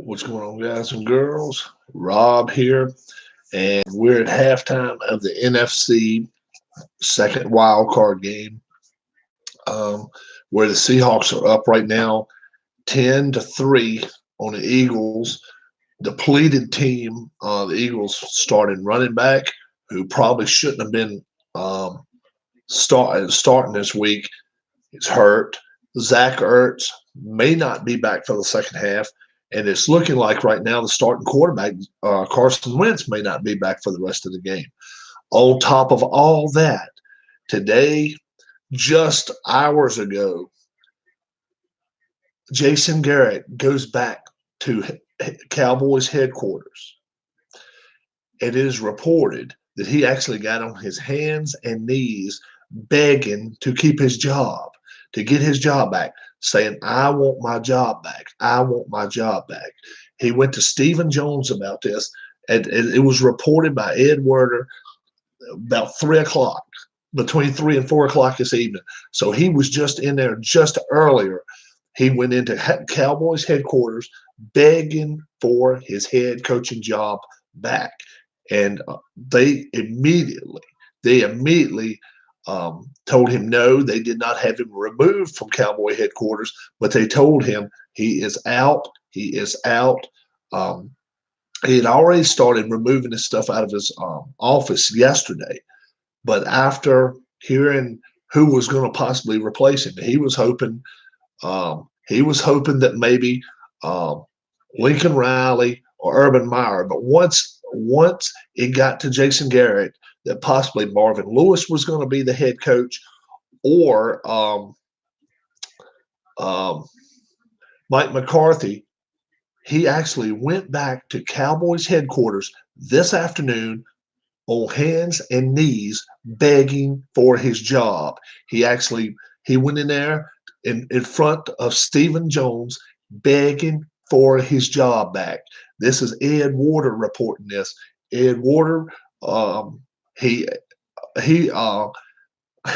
What's going on, guys and girls? Rob here, and we're at halftime of the NFC second wild card game, um, where the Seahawks are up right now, 10-3 on the Eagles. Depleted team. The Eagles started running back, who probably shouldn't have been starting this week. He's hurt. Zach Ertz may not be back for the second half. And it's looking like right now the starting quarterback, Carson Wentz, may not be back for the rest of the game. On top of all that, today, just hours ago, Jason Garrett goes back to Cowboys headquarters. It is reported that he actually got on his hands and knees begging to keep his job, to get his job back, saying, I want my job back. I want my job back. He went to Stephen Jones about this, and it was reported by Ed Werder about 3 o'clock, between 3 and 4 o'clock this evening. So he was just in there just earlier. He went into Cowboys headquarters begging for his head coaching job back. And they immediately told him no, they did not have him removed from Cowboy headquarters, but they told him he is out. He is out. He had already started removing his stuff out of his office yesterday, but after hearing who was going to possibly replace him, he was hoping that maybe Lincoln Riley or Urban Meyer. But once it got to Jason Garrett, that possibly Marvin Lewis was going to be the head coach, or Mike McCarthy, he actually went back to Cowboys headquarters this afternoon on hands and knees begging for his job. He went in there in front of Stephen Jones begging for his job back. This is Ed Werder reporting this. Ed Werder, he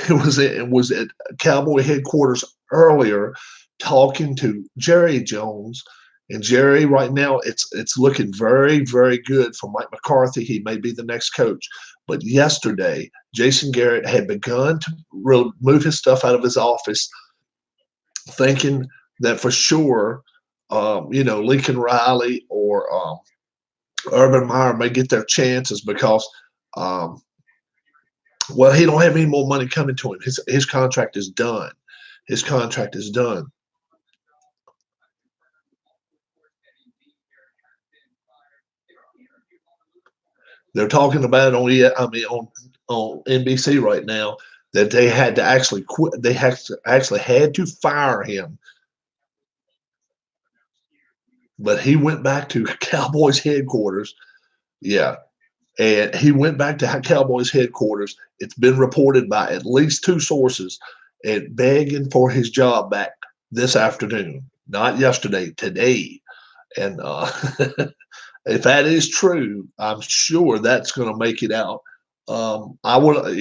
was at Cowboy headquarters earlier talking to Jerry Jones. And Jerry, right now, it's looking very, very good for Mike McCarthy. He may be the next coach. But yesterday, Jason Garrett had begun to remove his stuff out of his office, thinking that for sure, Lincoln Riley or Urban Meyer may get their chances because, he don't have any more money coming to him. His contract is done. His contract is done. They're talking about it on NBC right now that they had to actually quit. They actually had to fire him, but he went back to Cowboys headquarters. Yeah, and he went back to Cowboys headquarters. It's been reported by at least 2 sources, and begging for his job back this afternoon, not yesterday, today. And if that is true, I'm sure that's going to make it out. I would,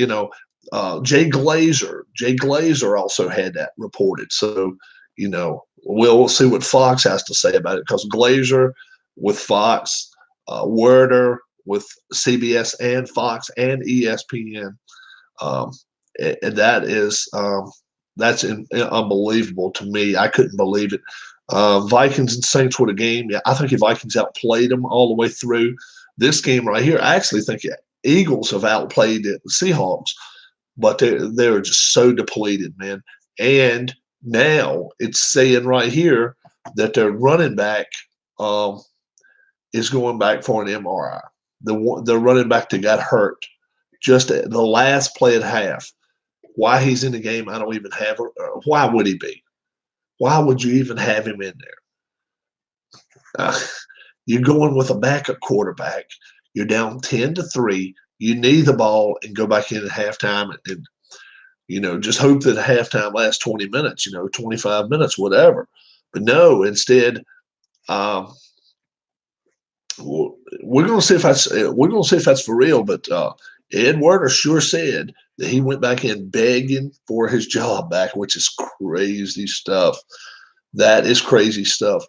Jay Glazer also had that reported. So, we'll see what Fox has to say about it, because Glazer with Fox, Werder with CBS and Fox and ESPN, and that's unbelievable to me. I couldn't believe it. Vikings and Saints were the game. Yeah, I think the Vikings outplayed them all the way through. This game right here, I actually think Eagles have outplayed the Seahawks, but they're just so depleted, man. And now it's saying right here that their running back is going back for an MRI. The running back that got hurt just at the last play at half. Why he's in the game, I don't even have. Why would he be? Why would you even have him in there? You're going with a backup quarterback. You're down 10-3. You need the ball and go back in at halftime and just hope that halftime lasts 20 minutes, 25 minutes, whatever. But no, instead, we're going to see if that's for real. But Ed Werder sure said that he went back in begging for his job back, which is crazy stuff. That is crazy stuff.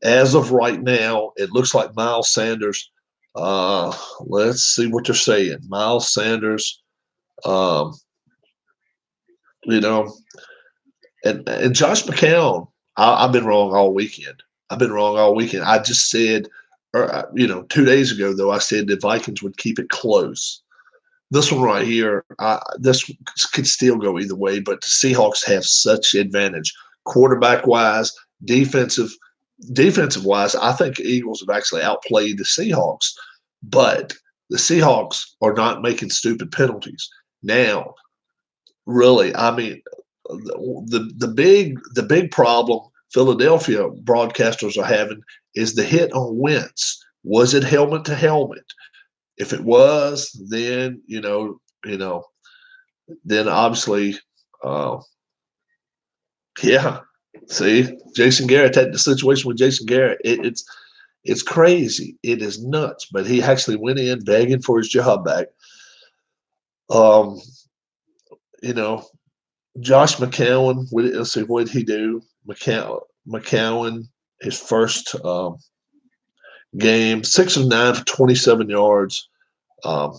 as of right now, it looks like Miles Sanders. Let's see what they're saying. Miles Sanders, um, you know, and Josh McCown. I've been wrong all weekend. I've been wrong all weekend. I just said, 2 days ago though, I said the Vikings would keep it close. This one right here, this could still go either way, but the Seahawks have such advantage quarterback wise, defensive wise. I think the Eagles have actually outplayed the Seahawks, but the Seahawks are not making stupid penalties now. Really, I mean, the big problem Philadelphia broadcasters are having is the hit on Wentz. Was it helmet to helmet? If it was, then then obviously, uh, yeah. See, Jason Garrett, the situation with Jason Garrett, it's crazy. It is nuts. But he actually went in begging for his job back. Um, you know, Josh McCown. Let's see, what did he do? McCown, his first game, 6 of 9 for 27 yards. Um,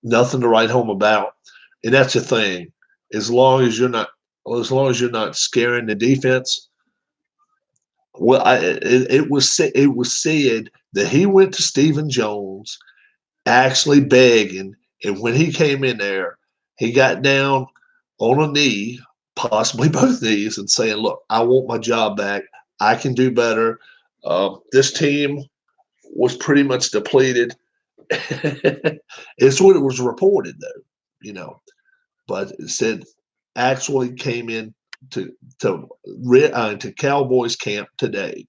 Nothing to write home about. And that's the thing. As long as you're not scaring the defense. Well, it was said that he went to Stephen Jones actually begging, and when he came in there, he got down on a knee, possibly both knees, and saying, "Look, I want my job back. I can do better." This team was pretty much depleted. It's what it was reported, though, but it said actually came in to Cowboys camp today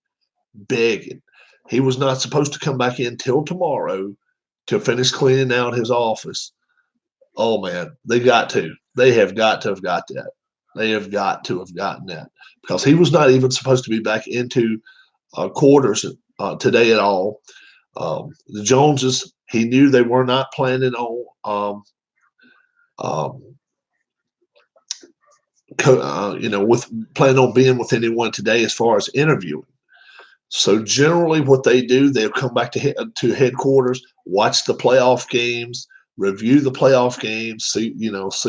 begging. He was not supposed to come back in till tomorrow to finish cleaning out his office. Oh man, they got to. They have got to have got that. They have got to have gotten that because he was not even supposed to be back into quarters today at all. The Joneses, he knew they were not planning on with planning on being with anyone today as far as interviewing. So generally, what they do, they'll come back to headquarters, watch the playoff games, review the playoff games, see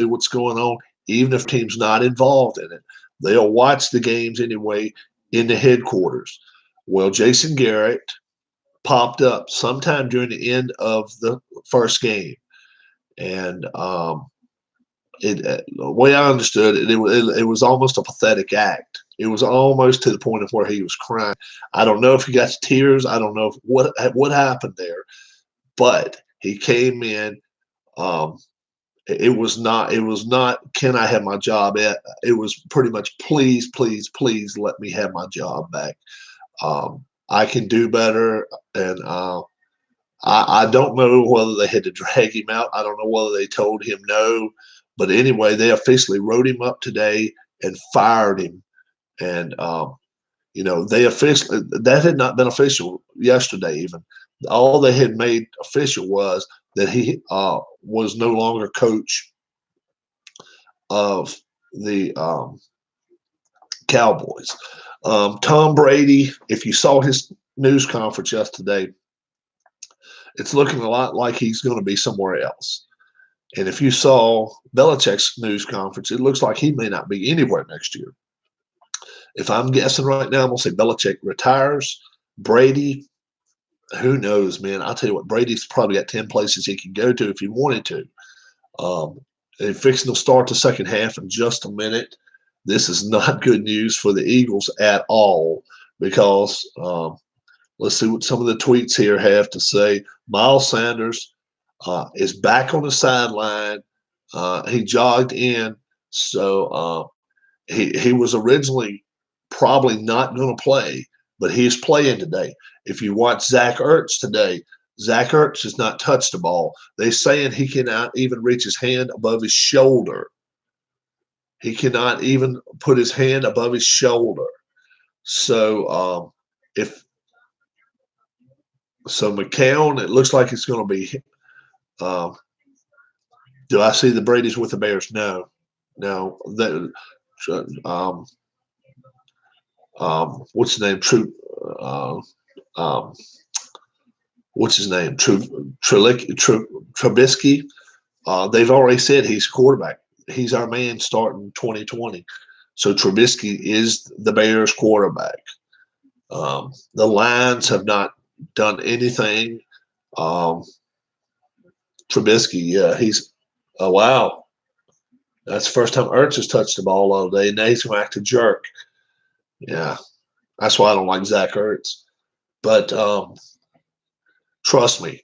what's going on. Even if team's not involved in it, they'll watch the games anyway in the headquarters. Well, Jason Garrett popped up sometime during the end of the first game, and the way I understood it, it was almost a pathetic act. It was almost to the point of where he was crying. I don't know if he got tears. I don't know what happened there, but he came in. It was not. Can I have my job? It was pretty much, please, please, please let me have my job back. I can do better, and I don't know whether they had to drag him out. I don't know whether they told him no. But anyway, they officially wrote him up today and fired him. And, they officially, that had not been official yesterday even. All they had made official was that he was no longer coach of the Cowboys. Tom Brady, if you saw his news conference yesterday, it's looking a lot like he's going to be somewhere else. And if you saw Belichick's news conference, it looks like he may not be anywhere next year. If I'm guessing right now, I'm going to say Belichick retires. Brady, who knows, man? I'll tell you what, Brady's probably got 10 places he can go to if he wanted to. They're fixing to start the second half in just a minute. This is not good news for the Eagles at all because let's see what some of the tweets here have to say. Miles Sanders is back on the sideline. He jogged in, so he was originally probably not going to play, but he's playing today. If you watch Zach Ertz today, Zach Ertz has not touched the ball. They're saying he cannot even reach his hand above his shoulder. He cannot even put his hand above his shoulder. So McCown, it looks like it's going to be. Do I see the Brady's with the Bears? No. That what's the name? True. what's his name? Trubisky. They've already said he's quarterback. He's our man starting 2020. So Trubisky is the Bears quarterback. The Lions have not done anything. Trubisky, yeah, he's wow. That's the first time Ertz has touched the ball all day. Now he's going to act a jerk. Yeah, that's why I don't like Zach Ertz. But trust me,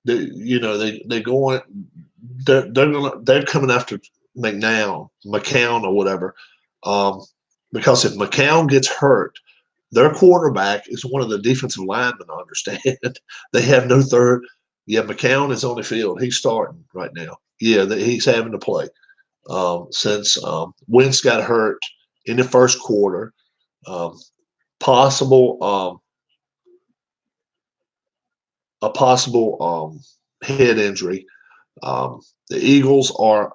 they going. They're coming after McCown or whatever. Because if McCown gets hurt, their quarterback is one of the defensive linemen. I understand they have no third. Yeah, McCown is on the field. He's starting right now. Yeah, he's having to play since Wentz got hurt in the first quarter. Possible a possible head injury. The Eagles are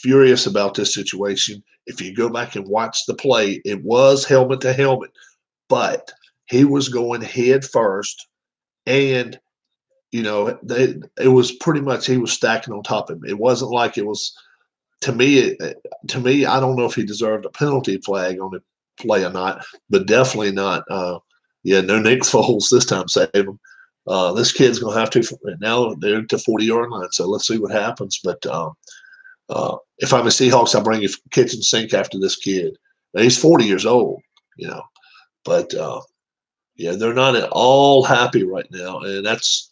furious about this situation. If you go back and watch the play, it was helmet to helmet, but he was going head first, and it was pretty much he was stacking on top of him. It wasn't like it was. To me, I don't know if he deserved a penalty flag on the play or not, but definitely not. No Nick Foles this time saved him. This kid's going to have to now. They're at the 40-yard line, so let's see what happens. But if I'm a Seahawks, I'll bring a kitchen sink after this kid. Now, he's 40 years old, but they're not at all happy right now, and that's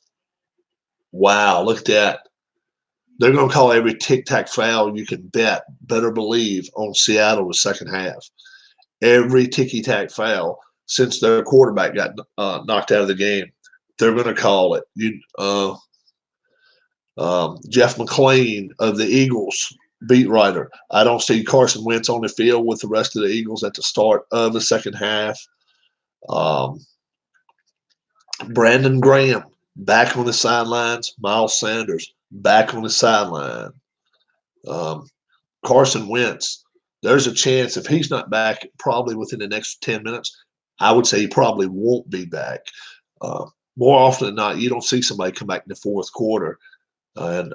wow. Look at that. They're going to call every tic-tac foul you can better believe, on Seattle the second half. Every ticky-tack foul since their quarterback got knocked out of the game, they're going to call it. Jeff McClain of the Eagles, beat writer. I don't see Carson Wentz on the field with the rest of the Eagles at the start of the second half. Brandon Graham back on the sidelines. Miles Sanders back on the sideline. Carson Wentz, there's a chance if he's not back probably within the next 10 minutes, I would say he probably won't be back. More often than not, you don't see somebody come back in the fourth quarter, and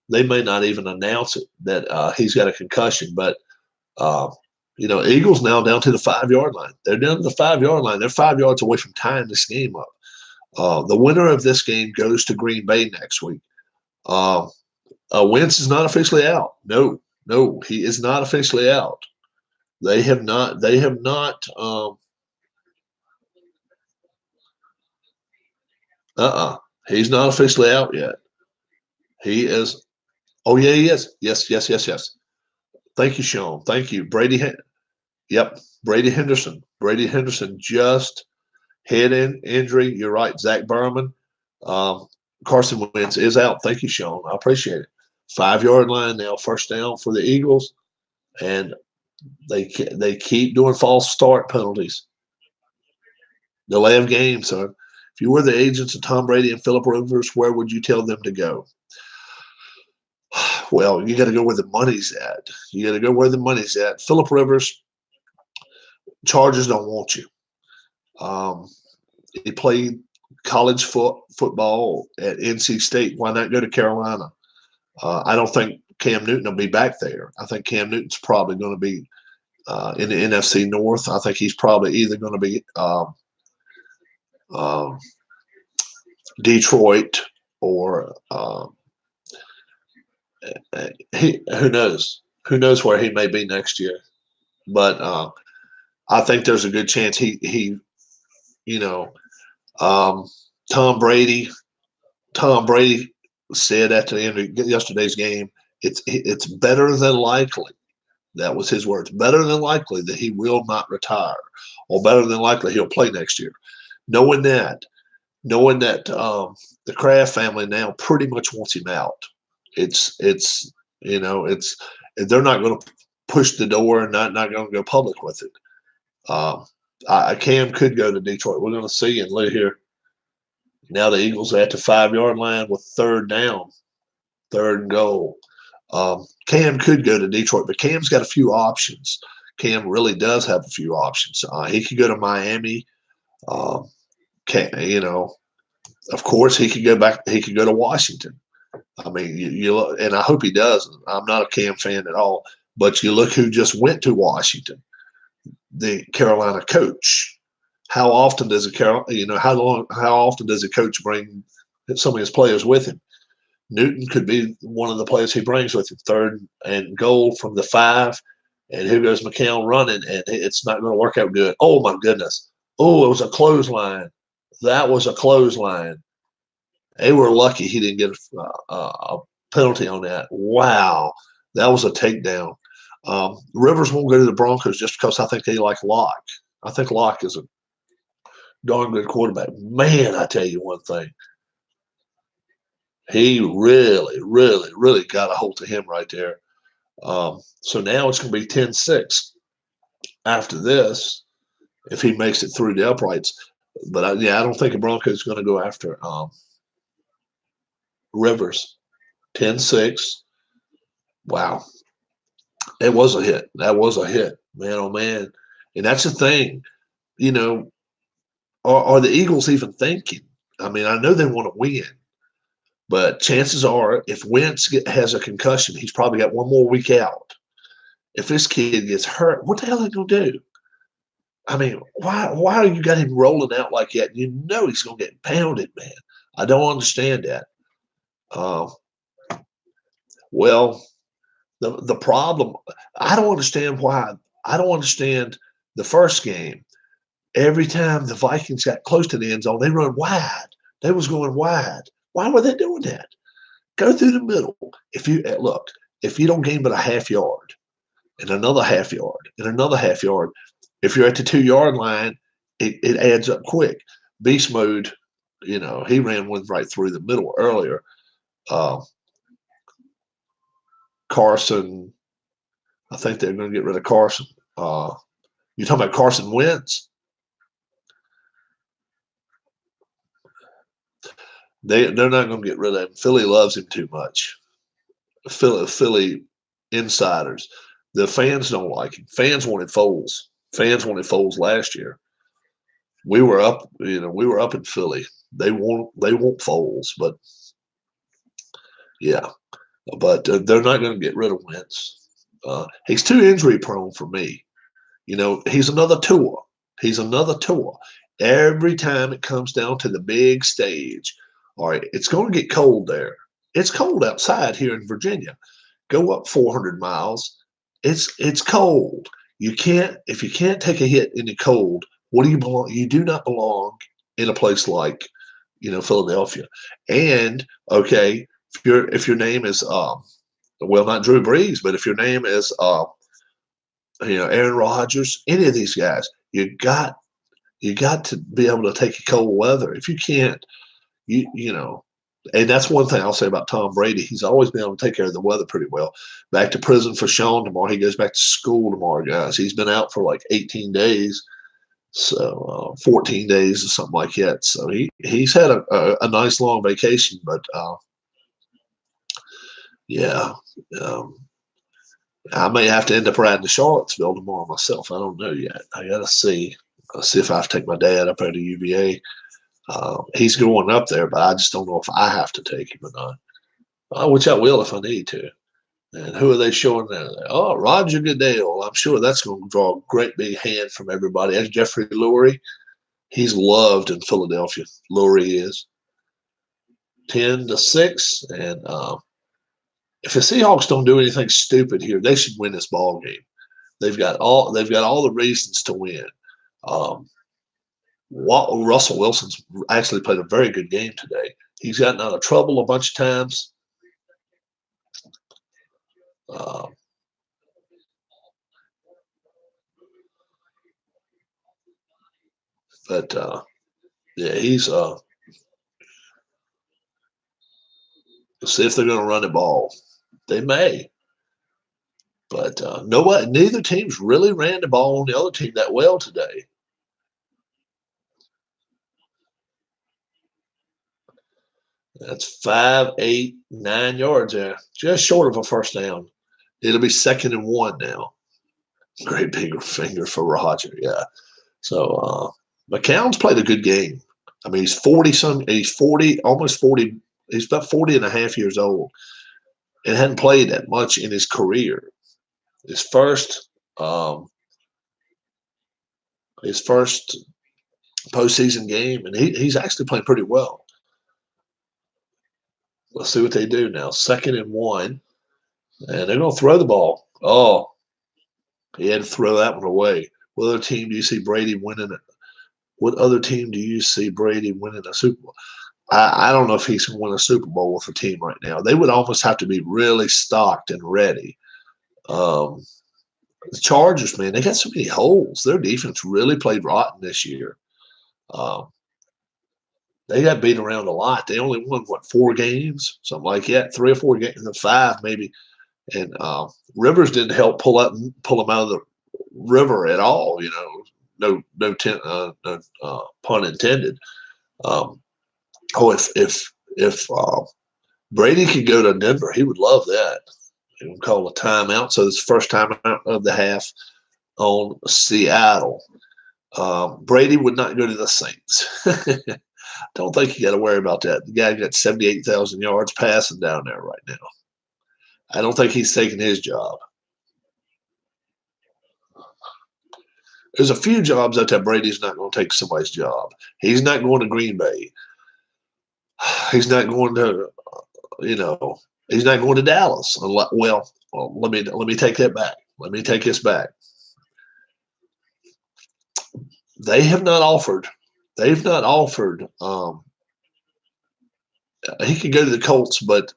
they may not even announce it that he's got a concussion. But, Eagles now down to the 5-yard line. They're down to the 5-yard line. They're 5 yards away from tying this game up. The winner of this game goes to Green Bay next week. Wentz is not officially out. No, he is not officially out. They have not. He's not officially out yet. He is. Oh yeah, he is. Yes. Thank you, Sean. Thank you, Brady. Yep, Brady Henderson. Brady Henderson just head injury. You're right, Zach Berman. Carson Wentz is out. Thank you, Sean. I appreciate it. 5-yard line now, first down for the Eagles, and they keep doing false start penalties. Delay of game, son. If you were the agents of Tom Brady and Philip Rivers, where would you tell them to go? Well, you got to go where the money's at. Philip Rivers, Chargers don't want you. He played college football at NC State. Why not go to Carolina? I don't think Cam Newton will be back there. I think Cam Newton's probably going to be in the NFC North. I think he's probably either going to be Detroit or who knows? Who knows where he may be next year? But I think there's a good chance Tom Brady said at the end of yesterday's game, it's better than likely. That was his words. Better than likely that he will not retire, or better than likely he'll play next year. Knowing that the Kraft family now pretty much wants him out. They're not going to push the door and not going to go public with it. Cam could go to Detroit. We're going to see and live here. Now the Eagles are at the 5-yard line with third and goal. Cam could go to Detroit, but Cam's got a few options. Cam really does have a few options. He could go to Miami. Um, can you know? Of course, he could go back. He could go to Washington. I mean, and I hope he does. I'm not a Cam fan at all, but you look who just went to Washington, the Carolina coach. How often does how often does a coach bring some of his players with him? Newton could be one of the players he brings with him, third and goal from the 5, and here goes McCown running, and it's not going to work out good. Oh my goodness! Oh, it was a clothesline. That was a clothesline. They were lucky he didn't get a penalty on that. Wow, that was a takedown. Rivers won't go to the Broncos just because I think they like Locke. I think Locke is a darn good quarterback. Man, I tell you one thing. He really, really, really got a hold of him right there. So now it's going to be 10-6 after this if he makes it through the uprights. But I don't think the Broncos is going to go after Rivers. 10-6. Wow. It was a hit. That was a hit. Man, oh, man. And that's the thing. You know, are the Eagles even thinking? I mean, I know they want to win, but chances are if Wentz has a concussion, he's probably got one more week out. If this kid gets hurt, what the hell are they going to do? I mean, why are you got him rolling out like that? You know he's going to get pounded, man. I don't understand that. Well, the problem, I don't understand why. I don't understand the first game. Every time the Vikings got close to the end zone, they run wide. They was going wide. Why were they doing that? Go through the middle. If you don't gain but a half yard and another half yard and another half yard, if you're at the 2-yard line, it adds up quick. Beast mode, he ran one right through the middle earlier. Carson, I think they're going to get rid of Carson. You talking about Carson Wentz? They're not going to get rid of him. Philly loves him too much. Philly insiders. The fans don't like him. Fans wanted Foles. Fans wanted Foles last year. We were up in Philly. They want Foles, but yeah. But they're not going to get rid of Wentz. He's too injury prone for me. He's another Tua. He's another Tua. Every time it comes down to the big stage, all right, it's going to get cold there. It's cold outside here in Virginia. Go up 400 miles. It's cold. If you can't take a hit in the cold, what do you belong? You do not belong in a place like, Philadelphia. And okay, if your name is not Drew Brees, but if your name is Aaron Rodgers, any of these guys, you got to be able to take cold weather. If you can't, and that's one thing I'll say about Tom Brady. He's always been able to take care of the weather pretty well. Back to prison for Sean tomorrow. He goes back to school tomorrow, guys. He's been out for like 18 days, so 14 days or something like that. So he's had a nice long vacation, but yeah. I may have to end up riding to Charlottesville tomorrow myself. I don't know yet. I got to see. I'll see if I have to take my dad up there to UVA. He's going up there, but I just don't know if I have to take him or not, which I will if I need to. And who are they showing there? Oh, Roger Goodell. I'm sure that's going to draw a great big hand from everybody. That's Jeffrey Lurie. He's loved in Philadelphia. Lurie is 10-6, and if the Seahawks don't do anything stupid here, they should win this ball game. They've got all the reasons to win. Russell Wilson's actually played a very good game today. He's gotten out of trouble a bunch of times. But yeah, he's see if they're going to run the ball. They may. But neither team's really ran the ball on the other team that well today. That's 5, 8, 9 yards there. Just short of a first down. It'll be 2nd and 1 now. Great big finger for Roger, yeah. So, McCown's played a good game. I mean, he's 40 some. He's 40, almost 40. He's about 40 and a half years old, and hadn't played that much in his career. His first, um, his first postseason game, and he's actually playing pretty well. Let's see what they do now. 2nd and 1, and they're going to throw the ball. Oh, he had to throw that one away. What other team do you see Brady winning it? What other team do you see Brady winning a Super Bowl? I don't know if he's going to win a Super Bowl with a team right now. They would almost have to be really stocked and ready. The Chargers, man, they got so many holes. Their defense really played rotten this year. Um, they got beat around a lot. They only won, 4 games? Something like that. 3 or 4 games, 5 maybe. And Rivers didn't help pull them out of the river at all. No pun intended. If Brady could go to Denver, he would love that. He would call a timeout. So this first timeout of the half on Seattle. Brady would not go to the Saints. Don't think you got to worry about that. The guy got 78,000 yards passing down there right now. I don't think he's taking his job. There's a few jobs out there Brady's not going to take somebody's job. He's not going to Green Bay. He's not going to, he's not going to Dallas. Well, let me take that back. Let me take this back. They have not offered. They've not offered. He could go to the Colts, but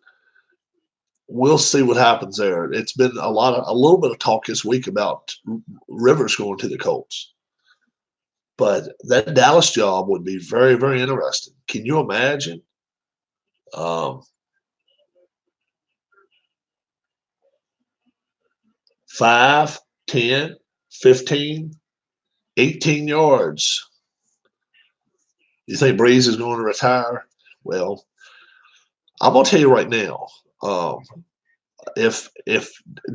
we'll see what happens there. It's been a little bit of talk this week about Rivers going to the Colts, but that Dallas job would be very, very interesting. Can you imagine? 5, 10, 15, 18 yards. You think Breeze is going to retire? Well, I'm going to tell you right now. If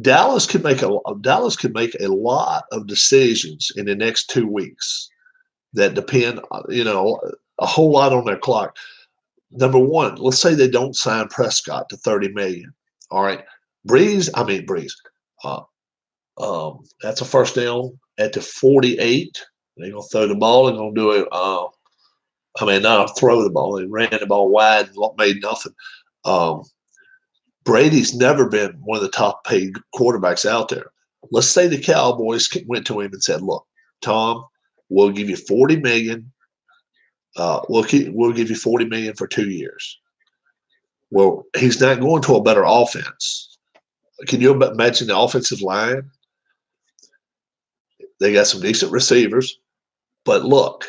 Dallas could make a lot of decisions in the next 2 weeks that depend, a whole lot on their clock. Number one, let's say they don't sign Prescott to $30 million. All right, Breeze. That's a first down at the 48. They're gonna throw the ball and gonna do it. Not throw the ball. They ran the ball wide and made nothing. Brady's never been one of the top paid quarterbacks out there. Let's say the Cowboys went to him and said, "Look, Tom, we'll give you $40 million. We'll give you $40 million for 2 years." Well, he's not going to a better offense. Can you imagine the offensive line? They got some decent receivers, but look,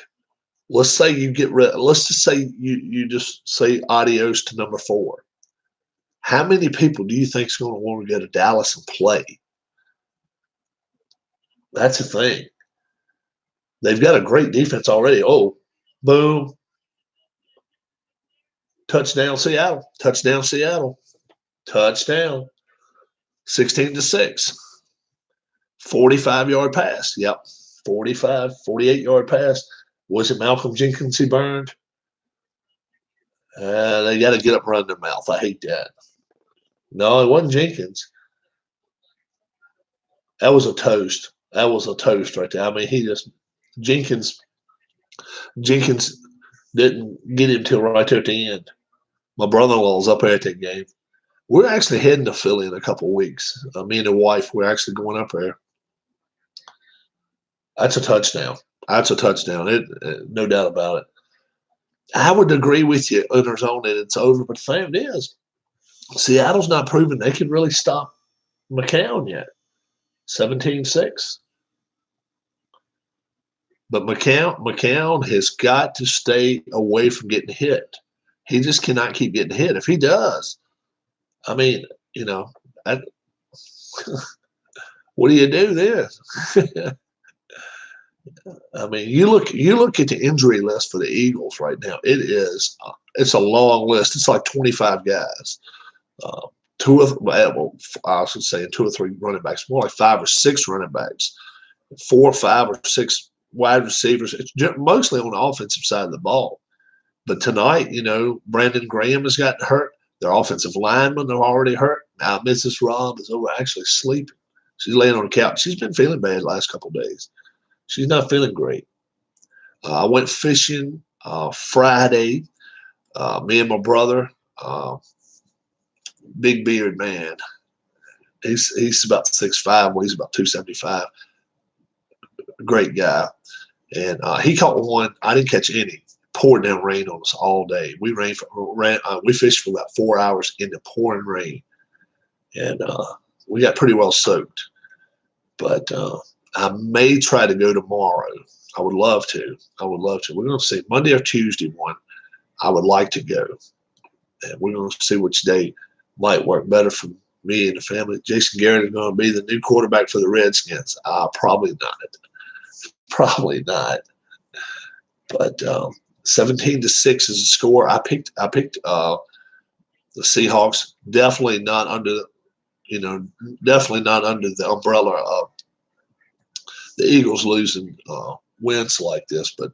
let's say you get rid. Let's just say you just say adios to number 4. How many people do you think is going to want to go to Dallas and play? That's the thing. They've got a great defense already. Oh, boom. Touchdown, Seattle. Touchdown, Seattle. Touchdown. 16-6. 45-yard pass. Yep. 45, 48-yard pass. Was it Malcolm Jenkins he burned? They got to get up and run their mouth. I hate that. No, it wasn't Jenkins. That was a toast. That was a toast right there. I mean, Jenkins didn't get him till right there at the end. My brother-in-law was up there at that game. We're actually heading to Philly in a couple of weeks. Me and the wife, we're actually going up there. That's a touchdown. That's a touchdown. No doubt about it. I would agree with you on their own that it's over, but the fact is, Seattle's not proven they can really stop McCown yet. 17-6. But McCown has got to stay away from getting hit. He just cannot keep getting hit. If he does, I mean, what do you do then? I mean, you look at the injury list for the Eagles right now. It's a long list. It's like 25 guys. I should say 2 or 3 running backs, more like 5 or 6 running backs, 4, 5, or 6 wide receivers. It's mostly on the offensive side of the ball. But tonight, Brandon Graham has gotten hurt. Their offensive linemen are already hurt. Now, Mrs. Robb is over actually sleeping. She's laying on the couch. She's been feeling bad the last couple of days. She's not feeling great. I went fishing Friday. Me and my brother, big beard man. He's about 6'5", weighs about 275. Great guy. And he caught one. I didn't catch any. Poured down rain on us all day. We fished for about 4 hours in the pouring rain, and we got pretty well soaked. But I may try to go tomorrow. I would love to. We're going to see Monday or Tuesday one. I would like to go, and we're going to see which day might work better for me and the family. Jason Garrett is going to be the new quarterback for the Redskins. Probably not. Probably not. But 17-6 is the score. I picked the Seahawks. Definitely not under the umbrella of the Eagles losing wins like this. But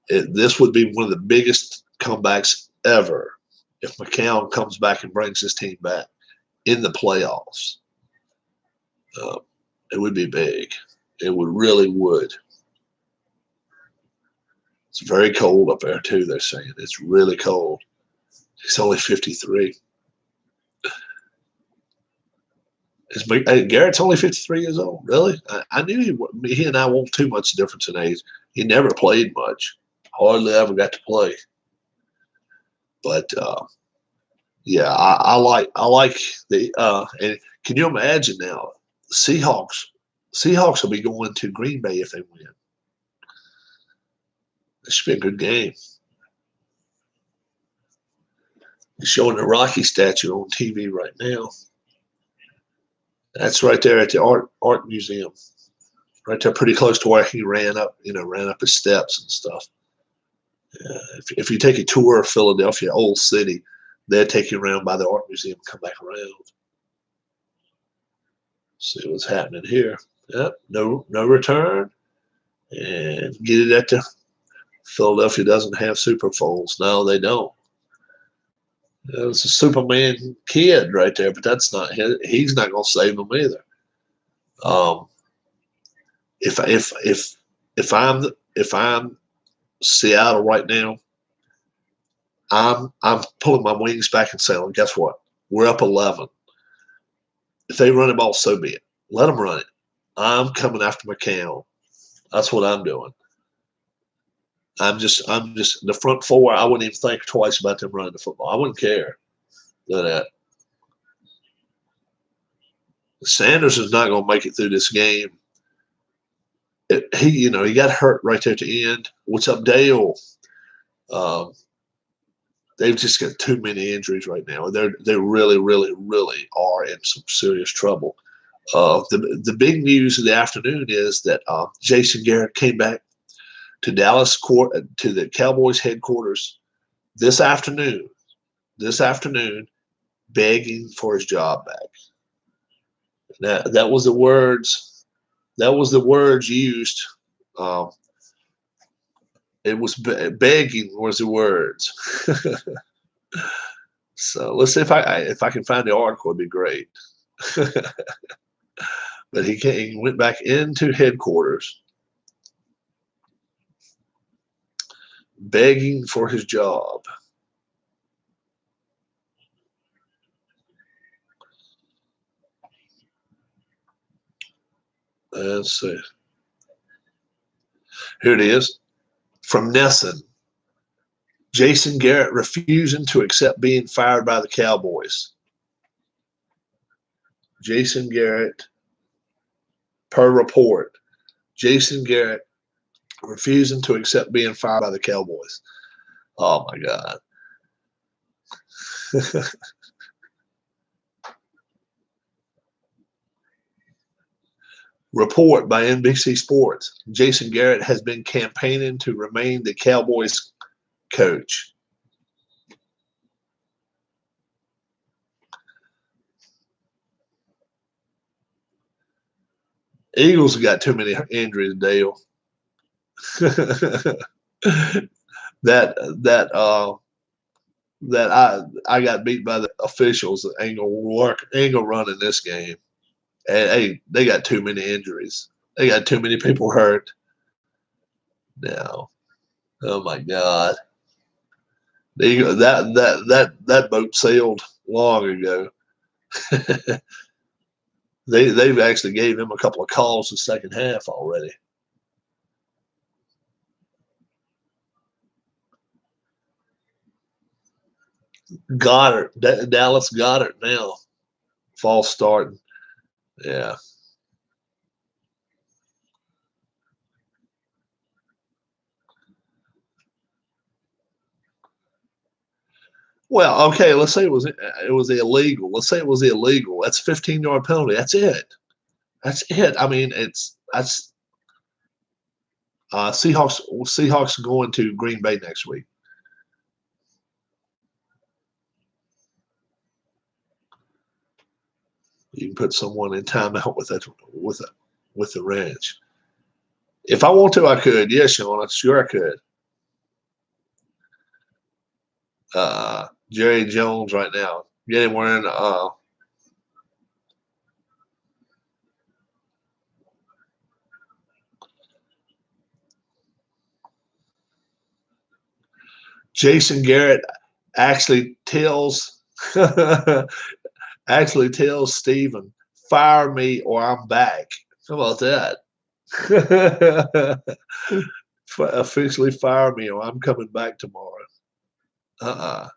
this would be one of the biggest comebacks ever if McCown comes back and brings his team back in the playoffs. It would be big. It really would. It's very cold up there, too, they're saying. It's really cold. He's only 53. Garrett's only 53 years old. Really? I knew he and I won't too much difference in age. He never played much. Hardly ever got to play. But, yeah, I like the and can you imagine now, the Seahawks will be going to Green Bay if they win. It should be a good game. They're showing the Rocky statue on TV right now. That's right there at the art museum. Right there, pretty close to where he ran up his steps and stuff. If you take a tour of Philadelphia, Old City, they'll take you around by the art museum and come back around. See what's happening here. Yep, no return. And get it at the Philadelphia doesn't have Super Bowls. No, they don't. It's a Superman kid right there, but that's not his. He's not going to save them either. If I'm Seattle right now, I'm pulling my wings back and saying, well, guess what? We're up 11. If they run the ball, so be it. Let them run it. I'm coming after McCown. That's what I'm doing. I'm just the front four. I wouldn't even think twice about them running the football. I wouldn't care. Look at that. Sanders is not going to make it through this game. He got hurt right there at the end. What's up, Dale? They've just got too many injuries right now. They really, really, really are in some serious trouble. The big news of the afternoon is that Jason Garrett came back to Dallas to the Cowboys headquarters this afternoon, begging for his job back. That was the words used. It was begging was the words. So let's see if I can find the article. It'd be great. But he went back into headquarters, begging for his job. Let's see. Here it is. From Nesson. Jason Garrett refusing to accept being fired by the Cowboys. Jason Garrett, per report, Jason Garrett refusing to accept being fired by the Cowboys. Oh, my God. Report by NBC Sports. Jason Garrett has been campaigning to remain the Cowboys coach. Eagles have got too many injuries, Dale. that I got beat by the officials. That ain't gonna work. Ain't gonna run in this game. And hey, they got too many injuries. They got too many people hurt now. Oh my God. That boat sailed long ago. They've actually gave him a couple of calls the second half already. Goddard, Dallas Goddard now, false starting. Yeah. Well, okay. Let's say it was illegal. Let's say it was illegal. That's a 15-yard penalty. That's it. That's it. I mean, that's Seahawks going to Green Bay next week. You can put someone in timeout with the ranch. If I want to, I could. Yes, Sean. I'm sure I could. Jerry Jones right now. Get him wearing Jason Garrett actually tells Steven, fire me or I'm back. How about that? Officially fire me or I'm coming back tomorrow. Uh-uh.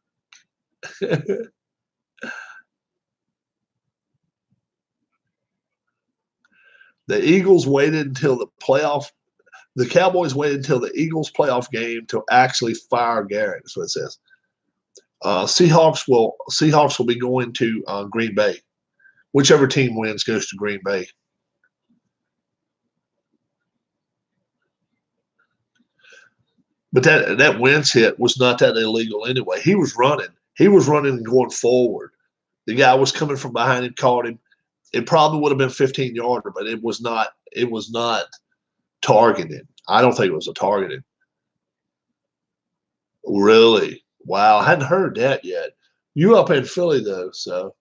The Eagles waited until the playoff. The Cowboys waited until the Eagles playoff game to actually fire Garrett. That's what it says. Seahawks will be going to Green Bay. Whichever team wins goes to Green Bay. But that Wentz hit was not that illegal anyway. He was running. He was running and going forward. The guy was coming from behind and caught him. It probably would have been 15-yarder, but it was not. It was not targeted. I don't think it was a targeted. Really? Wow, I hadn't heard that yet. You up in Philly though, so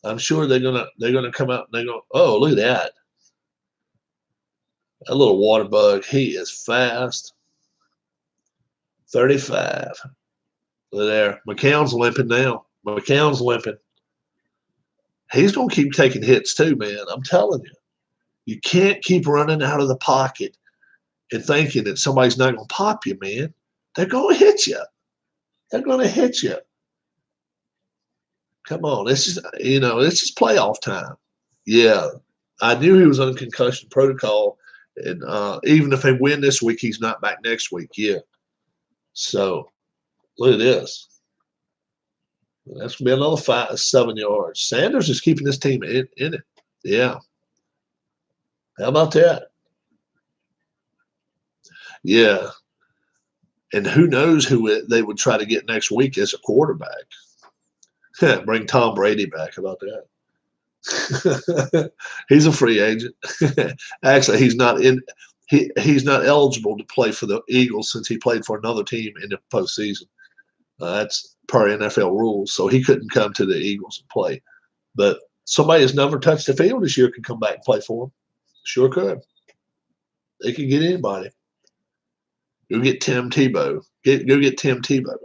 I'm sure they're gonna come out and they're gonna. Oh, look at that! That little water bug. He is fast. 35. Look there. McCown's limping now. McCown's limping. He's gonna keep taking hits too, man. I'm telling you. You can't keep running out of the pocket and thinking that somebody's not gonna pop you, man. They're gonna hit you. They're gonna hit you. Come on, it's just playoff time. Yeah, I knew he was on concussion protocol, and even if they win this week, he's not back next week. Yeah, so look at this. That's gonna be another 7 yards. Sanders is keeping this team in it. Yeah, how about that? Yeah, and who knows who they would try to get next week as a quarterback? Bring Tom Brady back. How about that? He's a free agent. Actually, he's not eligible to play for the Eagles since he played for another team in the postseason. That's per NFL rules, so he couldn't come to the Eagles and play. But somebody who's never touched the field this year could come back and play for them. Sure could. They could get anybody. Go get Tim Tebow. Go get Tim Tebow.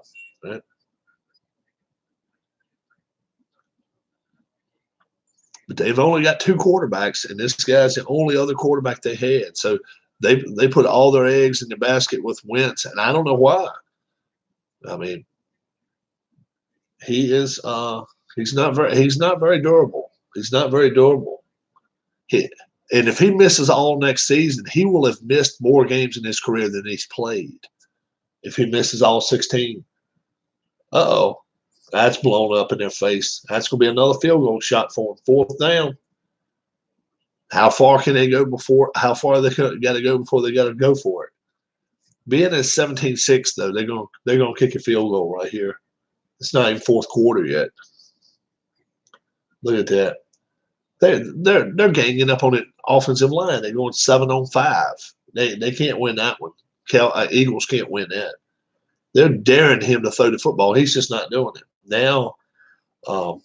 Right? But they've only got two quarterbacks, and this guy's the only other quarterback they had. So they put all their eggs in the basket with Wentz, and I don't know why. I mean, he's not very durable. He's not very durable. And if he misses all next season, he will have missed more games in his career than he's played. If he misses all 16, uh-oh. That's blown up in their face. That's going to be another field goal shot for them. 4th down. How far can they go before? How far they got to go before they got to go for it? Being at 17-6, though, they're going to kick a field goal right here. It's not even 4th quarter yet. Look at that. They're ganging up on the offensive line. They're going 7-on-5. They can't win that one. Eagles can't win that. They're daring him to throw the football. He's just not doing it. Now, a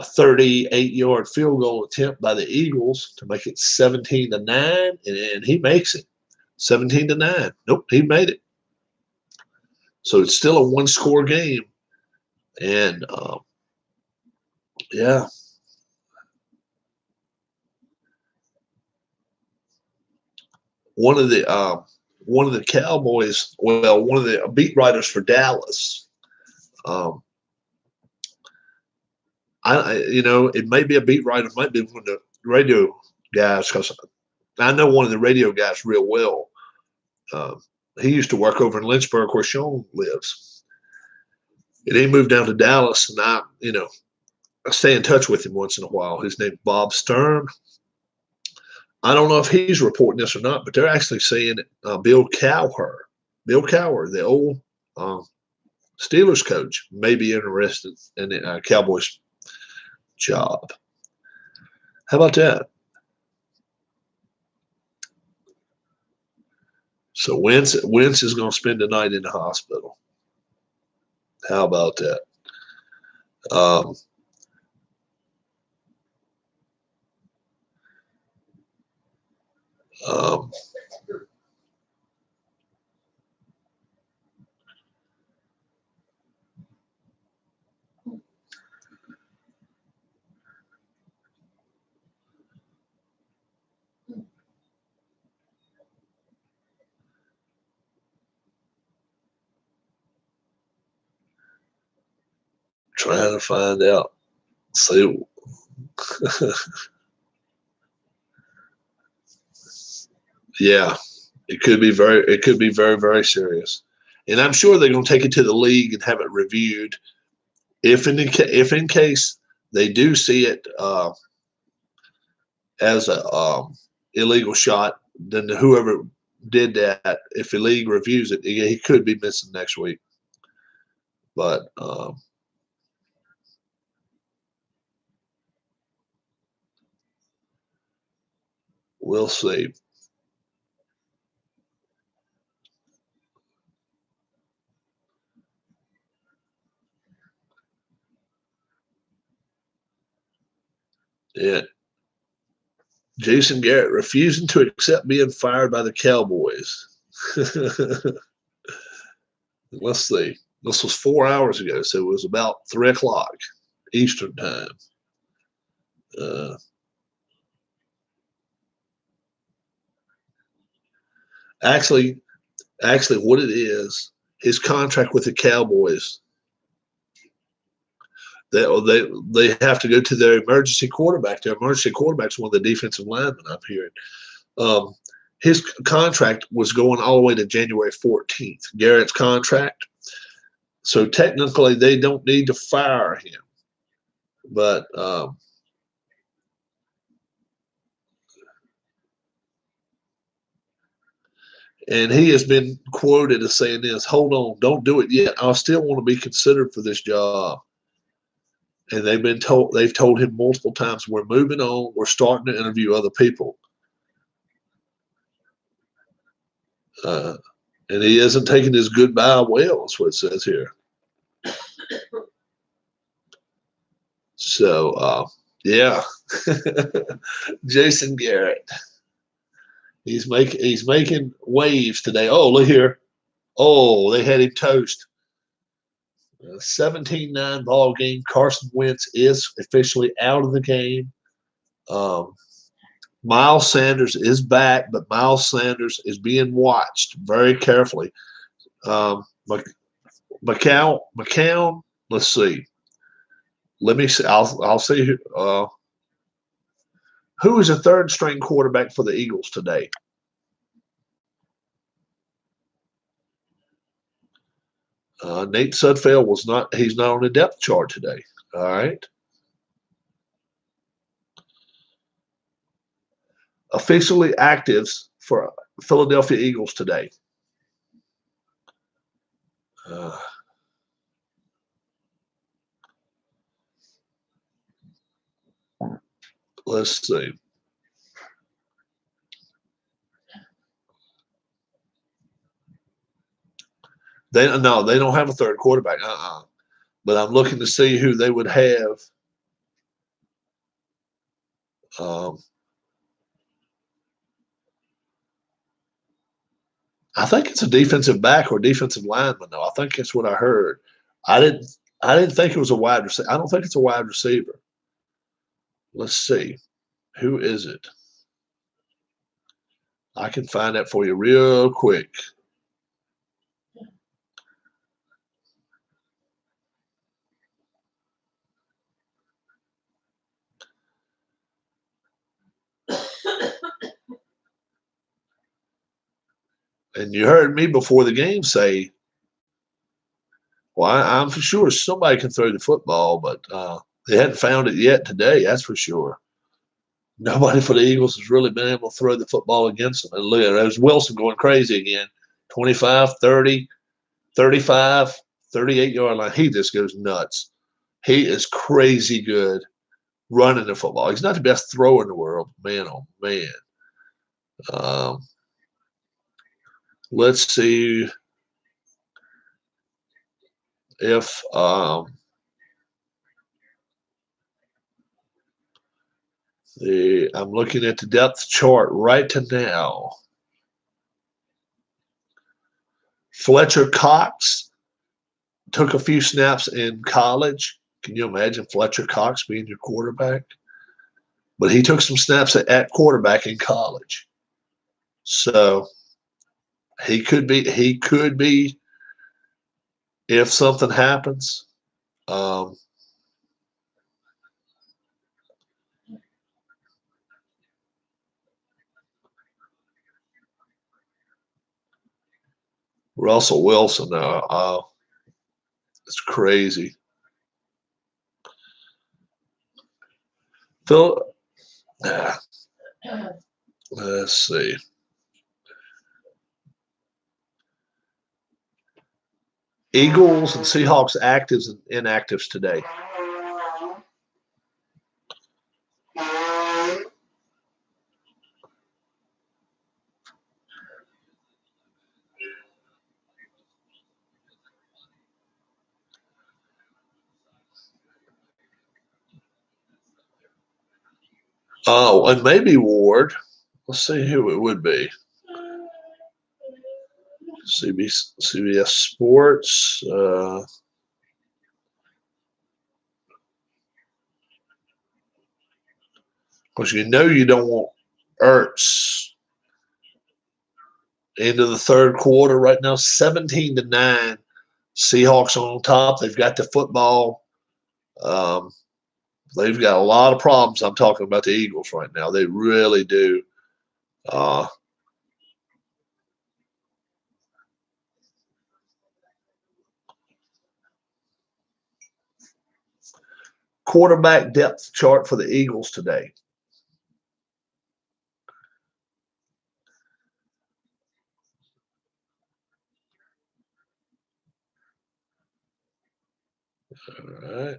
38-yard field goal attempt by the Eagles to make it 17-9, and he makes it 17-9. Nope, he made it. So it's still a one-score game, and yeah. One of the Cowboys, well, one of the beat writers for Dallas. It may be a beat writer, it might be one of the radio guys, because I know one of the radio guys real well. He used to work over in Lynchburg, where Sean lives, and he moved down to Dallas. And I stay in touch with him once in a while. His name's Bob Stern. I don't know if he's reporting this or not, but they're actually saying Bill Cowher, the old Steelers coach, may be interested in the Cowboys job. How about that? So Wentz is going to spend the night in the hospital. How about that? Trying to find out. See. Yeah, it could be very, very serious. And I'm sure they're going to take it to the league and have it reviewed. If in case they do see it as a illegal shot, then whoever did that, if the league reviews it, he could be missing next week. But we'll see. Yeah. Jason Garrett refusing to accept being fired by the Cowboys. Let's see. This was 4 hours ago, so it was about 3 o'clock Eastern time. Actually, what it is, his contract with the Cowboys. They have to go to their emergency quarterback. Their emergency quarterback's one of the defensive linemen I'm hearing. His contract was going all the way to January 14th. Garrett's contract. So technically, they don't need to fire him, but and he has been quoted as saying this: "Hold on, don't do it yet. I still want to be considered for this job." And they've told him multiple times, "We're moving on. We're starting to interview other people." And he hasn't taken his goodbye well, is what it says here. So, yeah, Jason Garrett. He's making waves today. Oh, look here. Oh, they had him toast. 17-9 ball game. Carson Wentz is officially out of the game. Miles Sanders is back, but Miles Sanders is being watched very carefully. McCown, let's see. Let me see. I'll see who is a third string quarterback for the Eagles today. Nate Sudfeld was not. He's not on the depth chart today. All right. Officially actives for Philadelphia Eagles today. Let's see. They don't have a third quarterback. But I'm looking to see who they would have. Um, I think it's a defensive back or defensive lineman, though. I think that's what I heard. I didn't. I didn't think it was a wide receiver. I don't think it's a wide receiver. Let's see. Who is it? I can find that for you real quick. And you heard me before the game say, well, I'm for sure somebody can throw the football, but they hadn't found it yet today. That's for sure. Nobody for the Eagles has really been able to throw the football against them. And look, there's Wilson going crazy again. 25, 30, 35, 38-yard line. He just goes nuts. He is crazy good running the football. He's not the best thrower in the world, man. Oh man. Um, let's see if I'm looking at the depth chart right to now. Fletcher Cox took a few snaps in college. Can you imagine Fletcher Cox being your quarterback? But he took some snaps at quarterback in college. So he could be if something happens. Russell Wilson, it's crazy. Phil, let's see. Eagles and Seahawks actives and inactives today. Oh, and maybe Ward. Let's see who it would be. CBS Sports. Because you know you don't want Ertz into the third quarter right now. 17-9. Seahawks on top. They've got the football. They've got a lot of problems. I'm talking about the Eagles right now. They really do. Quarterback depth chart for the Eagles today. All right.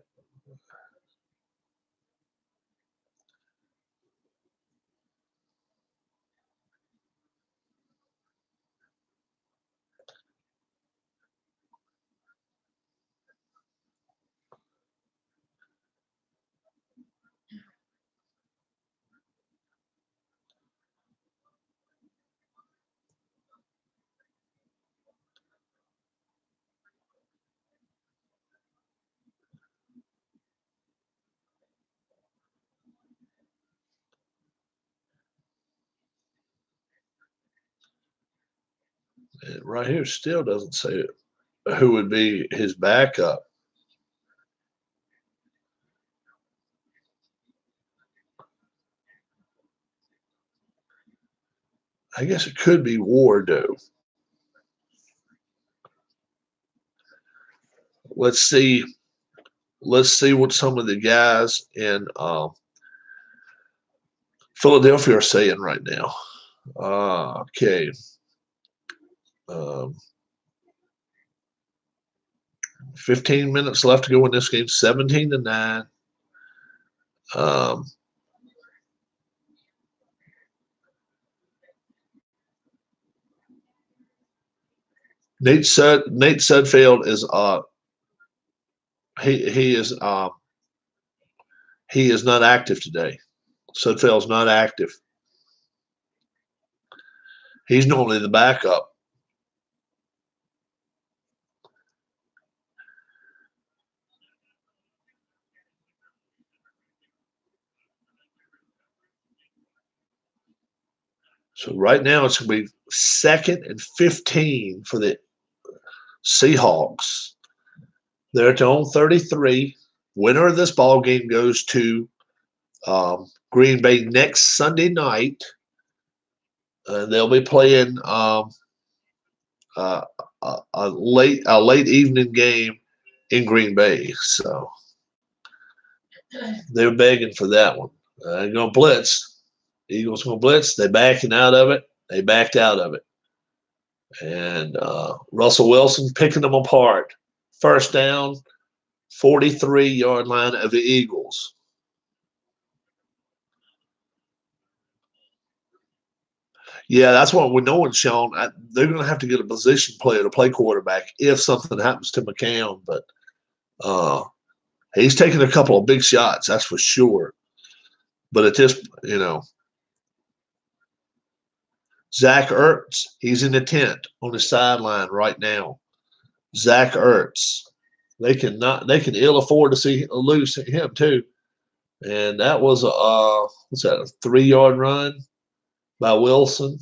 And right here still doesn't say who would be his backup. I guess it could be Wardo. Let's see. Let's see what some of the guys in Philadelphia are saying right now. Okay. Um, 15 minutes left to go in this game. 17-9. Um, Nate Sudfeld is he is not active today. Sudfeld's not active. He's normally the backup. So right now it's going to be 2nd and 15 for the Seahawks. They're at their own 33. Winner of this ball game goes to Green Bay next Sunday night. And they'll be playing a late evening game in Green Bay. So they're begging for that one. They're going to blitz. Eagles going to blitz. They're backing out of it. They backed out of it. And Russell Wilson picking them apart. First down, 43-yard line of the Eagles. Yeah, that's what we're knowing, Sean. They're going to have to get a position player to play quarterback if something happens to McCown. But he's taking a couple of big shots, that's for sure. But at this, Zach Ertz, he's in the tent on the sideline right now. Zach Ertz. They can ill afford to lose him too. And that was a 3-yard run by Wilson.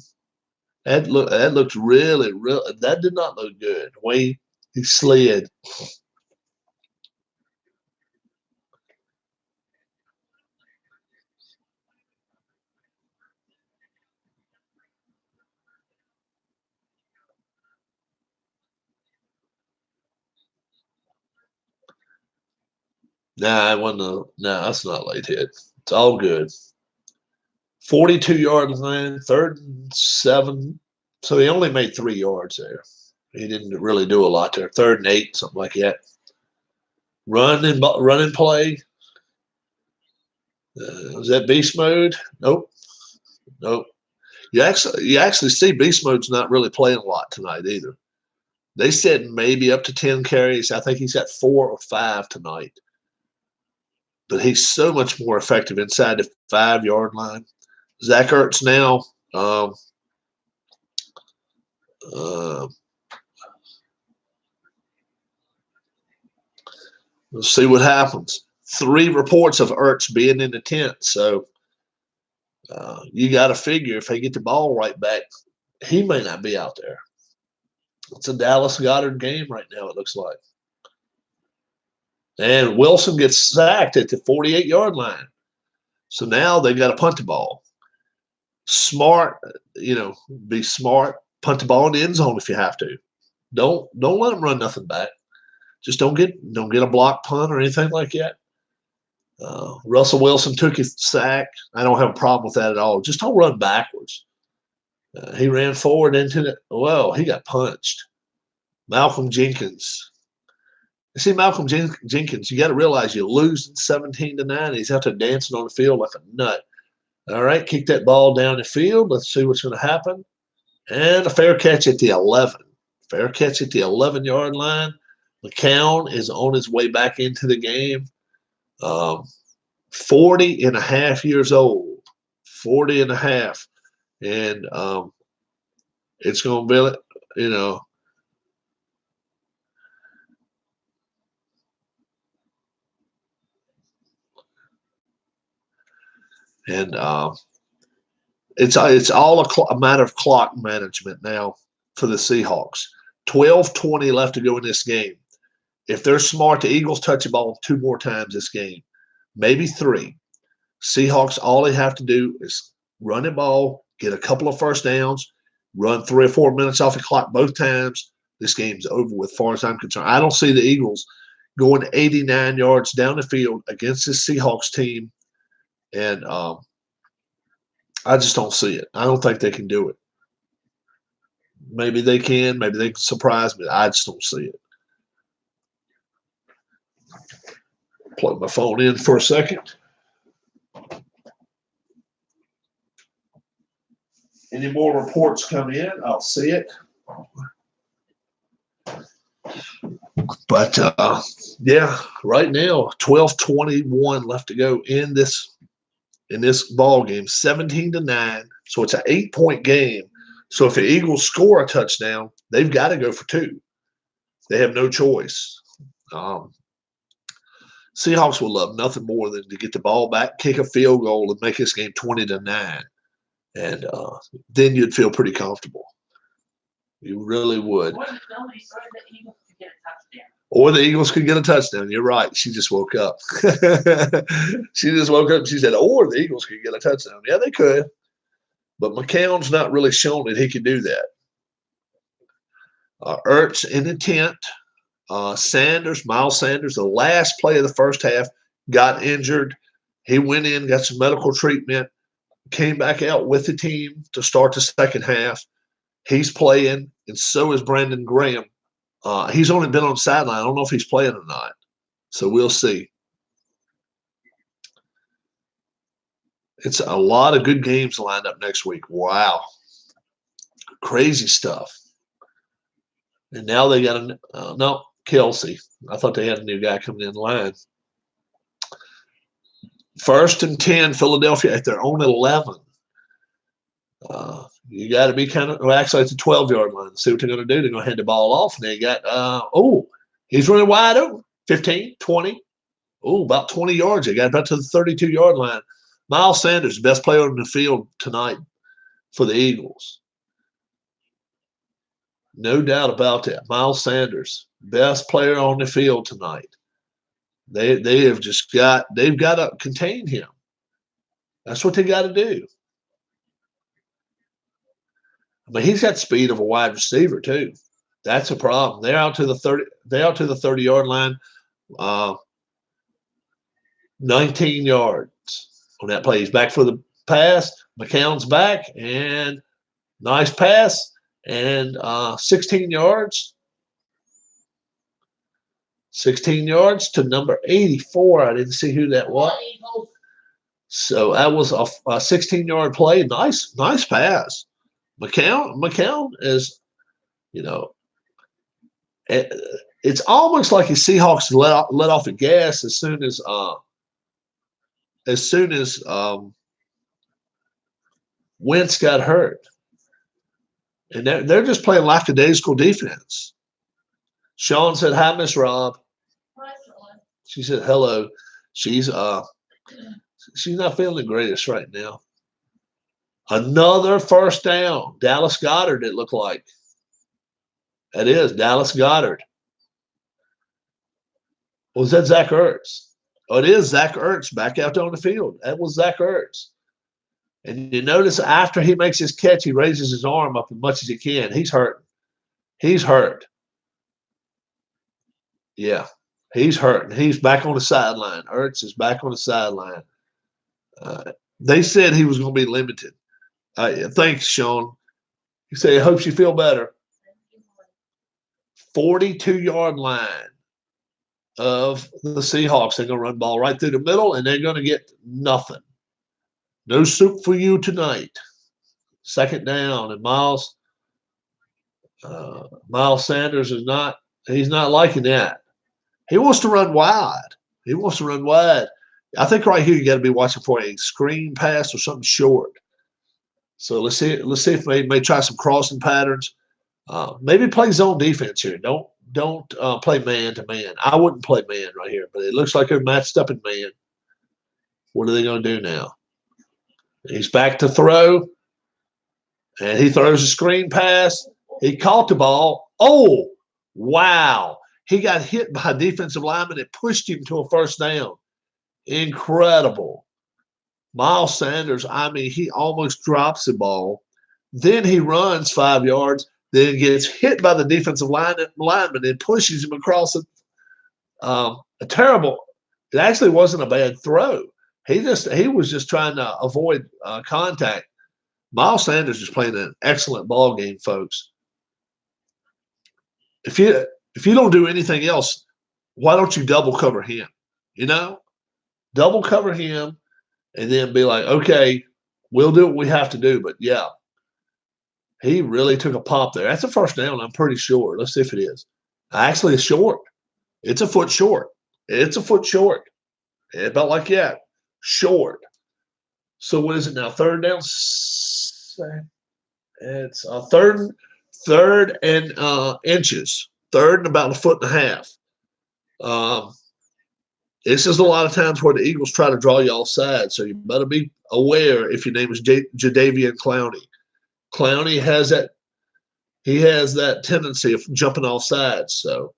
That looked really, that did not look good. The way he slid. No, that's not late hit. It's all good. 42-yard line, 3rd and 7. So he only made 3 yards there. He didn't really do a lot there. 3rd and 8, something like that. Run and play. Was that beast mode? Nope. You actually see beast mode's not really playing a lot tonight either. They said maybe up to 10 carries. I think he's got 4 or 5 tonight. But he's so much more effective inside the 5-yard line. Zach Ertz now. We'll see what happens. 3 reports of Ertz being in the tent. So you got to figure if they get the ball right back, he may not be out there. It's a Dallas Goddard game right now, it looks like. And Wilson gets sacked at the 48-yard line. So now they got to punt the ball. Smart, be smart. Punt the ball in the end zone if you have to. Don't let them run nothing back. Just don't get a block punt or anything like that. Russell Wilson took his sack. I don't have a problem with that at all. Just don't run backwards. He ran forward into the – well, he got punched. Malcolm Jenkins. You see Malcolm Jenkins, you got to realize you're losing 17-9. He's out there dancing on the field like a nut. All right, kick that ball down the field. Let's see what's going to happen. And a fair catch at the 11. Fair catch at the 11-yard line. McCown is on his way back into the game. 40 and a half years old. 40 and a half. And it's going to be, and it's all a matter of clock management now for the Seahawks. 12:20 left to go in this game. If they're smart, the Eagles touch the ball 2 more times this game, maybe 3. Seahawks, all they have to do is run the ball, get a couple of first downs, run 3 or 4 minutes off the clock both times. This game's over with, as far as I'm concerned. I don't see the Eagles going 89 yards down the field against this Seahawks team, and I just don't see it. I don't think they can do it. Maybe they can. Maybe they can surprise me. I just don't see it. Plug my phone in for a second. Any more reports come in, I'll see it. But yeah, right now 12:21 left to go in this ball game, 17-9. So it's an 8-point game. So if the Eagles score a touchdown, they've got to go for 2. They have no choice. Seahawks will love nothing more than to get the ball back, kick a field goal, and make this game 20-9, and then you'd feel pretty comfortable. You really would. Or the Eagles could get a touchdown. You're right. She just woke up. She just woke up and she said, or the Eagles could get a touchdown. Yeah, they could. But McCown's not really shown that he can do that. Ertz in intent. Miles Sanders, the last play of the first half, got injured. He went in, got some medical treatment, came back out with the team to start the second half. He's playing, and so is Brandon Graham. He's only been on the sideline. I don't know if he's playing or not. So we'll see. It's a lot of good games lined up next week. Wow. Crazy stuff. And now they got no, Kelsey. I thought they had a new guy coming in line. 1st and 10, Philadelphia at their own 11. You got to be kind of, actually, it's a 12-yard line. See what they're going to do. They're going to hand the ball off. And they got, he's running wide open. 15, 20. About 20 yards. They got about to the 32-yard line. Miles Sanders, best player on the field tonight for the Eagles. No doubt about that. Miles Sanders, best player on the field tonight. They have just they've got to contain him. That's what they got to do. But he's got speed of a wide receiver too. That's a problem. They're out to the 30. They're out to the 30-yard line. 19 yards on that play. He's back for the pass. McCown's back and nice pass and 16 yards. 16 yards to number 84. I didn't see who that was. So that was a 16-yard play. Nice pass. McCown is, it's almost like the Seahawks let off the gas as soon as Wentz got hurt, and they're just playing lackadaisical defense. Sean said, "Hi, Miss Rob." She said, "Hello." She's not feeling the greatest right now. Another first down. Dallas Goedert, it looked like. That is Dallas Goedert. Was that Zach Ertz? Oh, it is Zach Ertz back out there on the field. That was Zach Ertz. And you notice after he makes his catch, he raises his arm up as much as he can. He's hurt. He's hurt. Yeah, he's hurt. He's back on the sideline. Ertz is back on the sideline. They said he was going to be limited. Thanks, Sean. He said, "I hope you feel better." 42-yard line of the Seahawks. They're going to run the ball right through the middle, and they're going to get nothing. No soup for you tonight. 2nd down, and Miles Sanders is not. He's not liking that. He wants to run wide. I think right here you got to be watching for a screen pass or something short. So let's see if they may try some crossing patterns. Maybe play zone defense here. Don't play man to man. I wouldn't play man right here, but it looks like they're matched up in man. What are they going to do now? He's back to throw, and he throws a screen pass. He caught the ball. Oh, wow. He got hit by a defensive lineman and pushed him to a first down. Incredible. Miles Sanders, he almost drops the ball. Then he runs 5 yards, then gets hit by the defensive lineman and pushes him across a terrible – it actually wasn't a bad throw. He was just trying to avoid contact. Miles Sanders is playing an excellent ball game, folks. If you don't do anything else, why don't you double cover him? Double cover him and then be like, okay, we'll do what we have to do. But, yeah, he really took a pop there. That's a first down, I'm pretty sure. Let's see if it is. Actually, it's short. It's a foot short. It's a foot short. About like that. Short. So what is it now? Third down. It's third and inches. Third and about a foot and a half. This is a lot of times where the Eagles try to draw you off side, so you better be aware if your name is Jadeveon Clowney. Clowney has that. He has that tendency of jumping off sides. So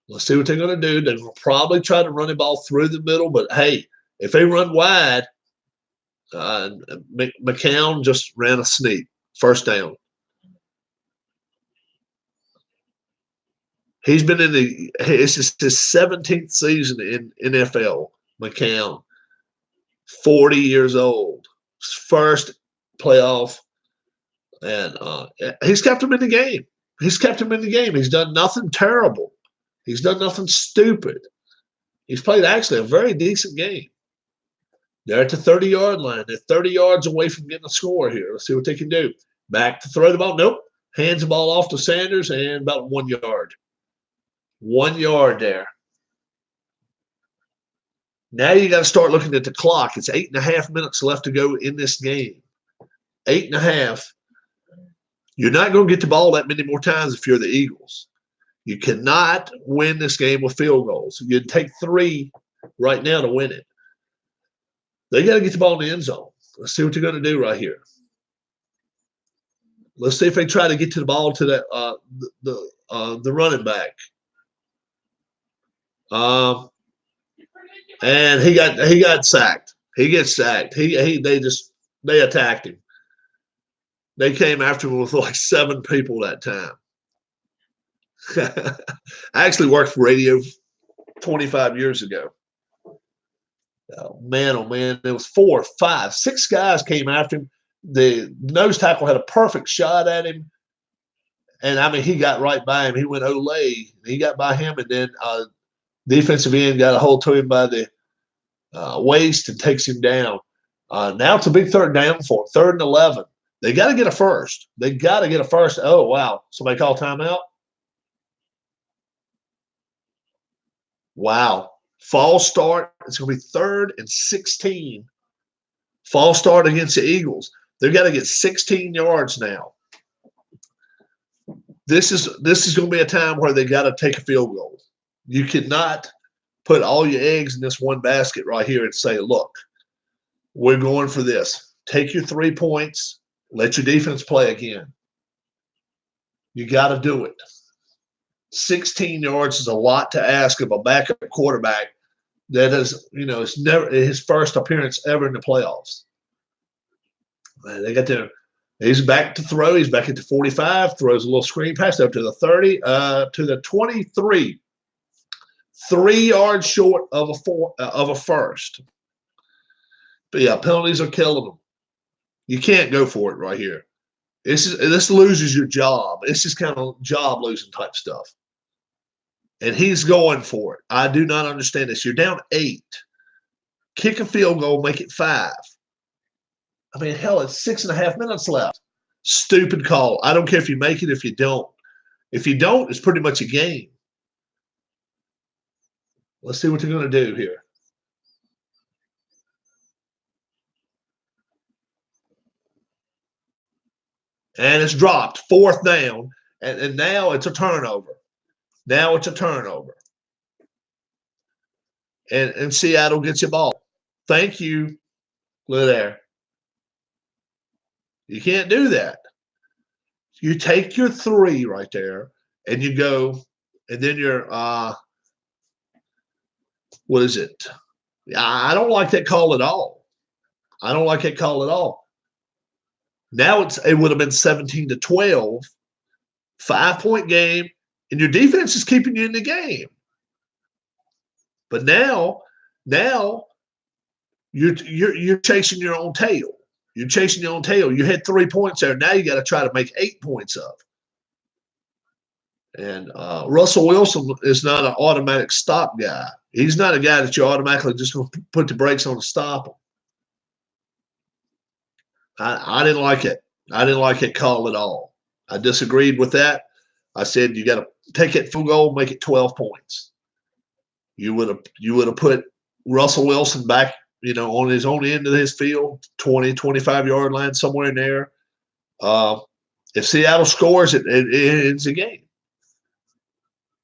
let's see what they're going to do. They're going to probably try to run the ball through the middle, but hey, if they run wide, McCown just ran a sneak. First down. He's been it's his 17th season in NFL, McCown. 40 years old. First playoff. And he's kept him in the game. He's kept him in the game. He's done nothing terrible. He's done nothing stupid. He's played actually a very decent game. They're at the 30-yard line. They're 30 yards away from getting a score here. Let's see what they can do. Back to throw the ball. Nope. Hands the ball off to Sanders and about 1 yard. 1 yard there. Now you got to start looking at the clock. It's 8.5 minutes left to go in this game. 8.5. You're not going to get the ball that many more times if you're the Eagles. You cannot win this game with field goals. You'd take 3 right now to win it. They got to get the ball in the end zone. Let's see what they're going to do right here. Let's see if they try to get to the ball to that the running back. And he got sacked. He gets sacked. They attacked him. They came after him with like 7 people that time. I actually worked for radio 25 years ago. Oh man, there was 4, 5, 6 guys came after him. The nose tackle had a perfect shot at him. And, I mean, he got right by him. He went Olay. He got by him, and then defensive end got a hold to him by the waist and takes him down. Now it's a big third down for him, 3rd and 11. They got to get a first. They got to get a first. Oh, wow. Somebody call timeout? Wow. False start. It's going to be 3rd and 16. False start against the Eagles. They've got to get 16 yards now. This is going to be a time where they got to take a field goal. You cannot put all your eggs in this one basket right here and say, look, we're going for this. Take your 3 points. Let your defense play again. You got to do it. 16 yards is a lot to ask of a backup quarterback that is, it's never his first appearance ever in the playoffs. They got there. He's back to throw. He's back at the 45. Throws a little screen pass up to the 30, to the 23. 3 yards short of a first. But yeah, penalties are killing them. You can't go for it right here. This loses your job. It's just kind of job losing type stuff. And he's going for it. I do not understand this. You're down 8. Kick a field goal, make it 5. I mean, hell, it's 6.5 minutes left. Stupid call. I don't care if you make it, if you don't. If you don't, it's pretty much a game. Let's see what they're going to do here. And it's dropped. 4th down. And now it's a turnover. Now it's a turnover. And Seattle gets the ball. Thank you. Look there. You can't do that. You take your 3 right there, and you go, and then you're what is it? I don't like that call at all. I don't like that call at all. Now it would have been 17-12, 5-point game, and your defense is keeping you in the game. But now you're chasing your own tail. You're chasing your own tail. You had 3 points there. Now you got to try to make 8 points up. And Russell Wilson is not an automatic stop guy. He's not a guy that you're automatically just going to put the brakes on to stop him. I didn't like it. I didn't like it call at all. I disagreed with that. I said you got to take it field goal, make it 12 points. you would have put Russell Wilson back, on his own end of his field, 20, 25-yard line, somewhere in there. If Seattle scores, it ends the game.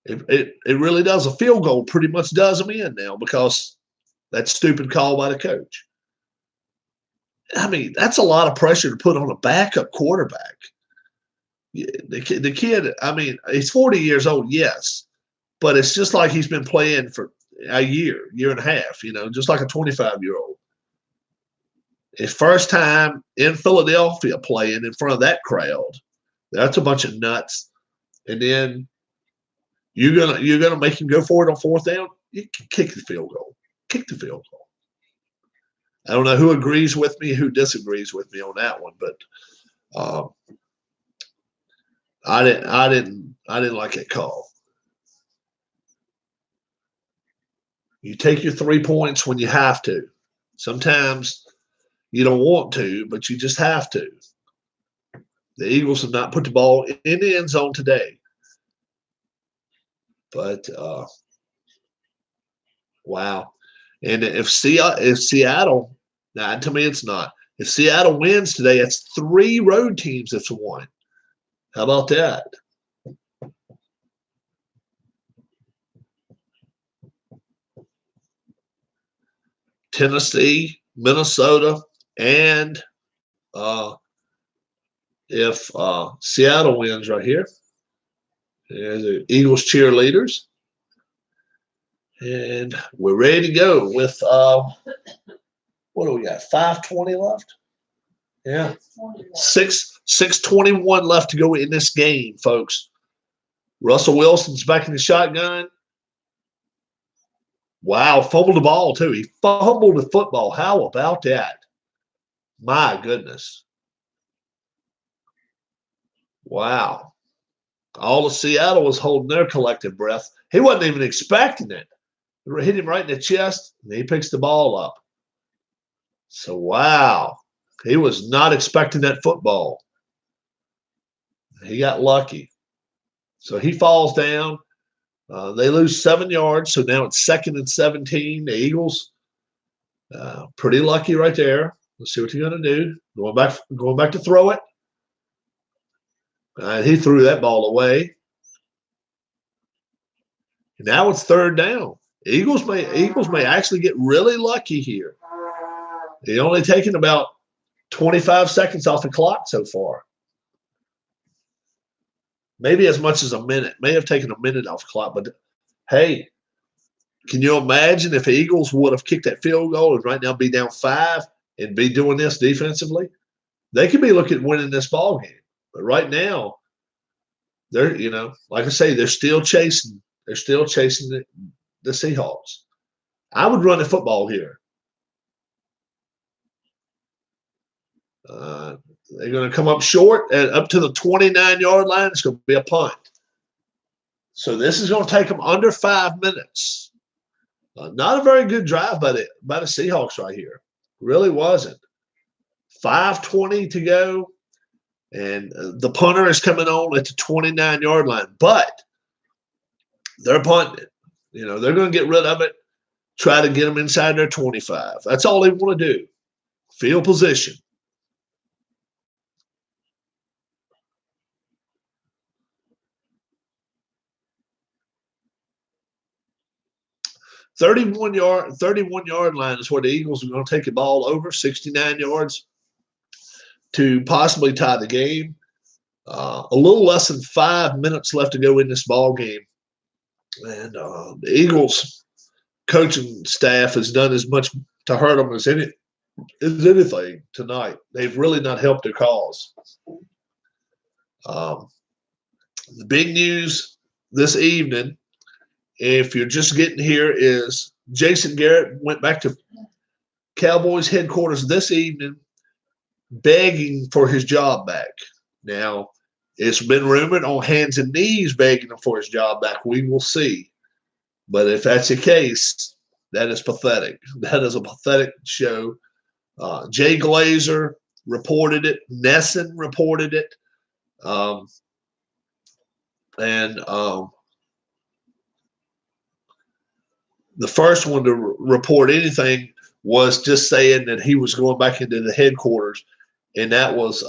It really does. A field goal pretty much does them in now because that stupid call by the coach. I mean, that's a lot of pressure to put on a backup quarterback. The kid, I mean, he's 40 years old, yes, but it's just like he's been playing for a year and a half, just like a 25-year-old. His first time in Philadelphia playing in front of that crowd. That's a bunch of nuts. And then you're gonna make him go for it on fourth down. You can kick the field goal. Kick the field goal. I don't know who agrees with me, who disagrees with me on that one, but I didn't like that call. You take your 3 points when you have to. Sometimes you don't want to, but you just have to. The Eagles have not put the ball in the end zone today. But wow. And if Seattle, now to me it's not. If Seattle wins today, it's 3 road teams that's won. How about that? Tennessee, Minnesota, and if Seattle wins right here, there's the Eagles cheerleaders. And we're ready to go with, what do we got, 5:20 left? Yeah. 6:21 left to go in this game, folks. Russell Wilson's back in the shotgun. Wow, fumbled the ball, too. He fumbled the football. How about that? My goodness. Wow. All of Seattle was holding their collective breath. He wasn't even expecting it. It hit him right in the chest, and he picks the ball up. So, wow. He was not expecting that football. He got lucky. So he falls down. They lose 7 yards, so now it's 2nd and 17. The Eagles, pretty lucky right there. Let's see what you're going to do. Going back to throw it. He threw that ball away. And now it's 3rd down. Eagles may actually get really lucky here. They only taken about 25 seconds off the clock so far. Maybe as much as a minute. May have taken a minute off the clock. But, hey, can you imagine if the Eagles would have kicked that field goal and right now be down 5 and be doing this defensively? They could be looking at winning this ball game. But right now, they're, like I say, they're still chasing. They're still chasing the Seahawks. I would run the football here. They're going to come up short and up to the 29-yard line. It's going to be a punt. So this is going to take them under 5 minutes. Not a very good drive by the Seahawks right here. Really wasn't. 5:20 to go, and the punter is coming on at the 29-yard line. But they're punting it. They're going to get rid of it, try to get them inside their 25. That's all they want to do. Field position. Thirty-one yard line is where the Eagles are going to take the ball over, 69 yards to possibly tie the game. A little less than 5 minutes left to go in this ball game. And the Eagles coaching staff has done as much to hurt them as anything tonight. They've really not helped their cause. The big news this evening, if you're just getting here, is Jason Garrett went back to Cowboys headquarters this evening begging for his job back. Now, it's been rumored on hands and knees begging him for his job back. We will see. But if that's the case, that is pathetic. That is a pathetic show. Jay Glazer reported it. Nesson reported it. The first one to report anything was just saying that he was going back into the headquarters, and that was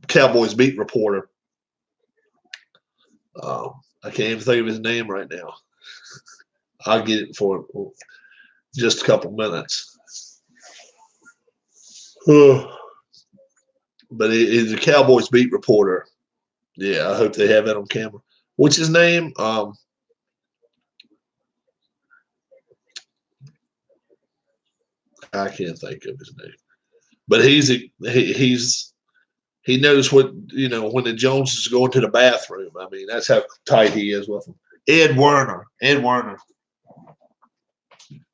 Cowboys beat reporter. I can't even think of his name right now. I'll get it for just a couple minutes. But he's a Cowboys beat reporter. Yeah, I hope they have that on camera. What's his name? I can't think of his name. But he knows what, when the Jones is going to the bathroom. I mean, that's how tight he is with him. Ed Werner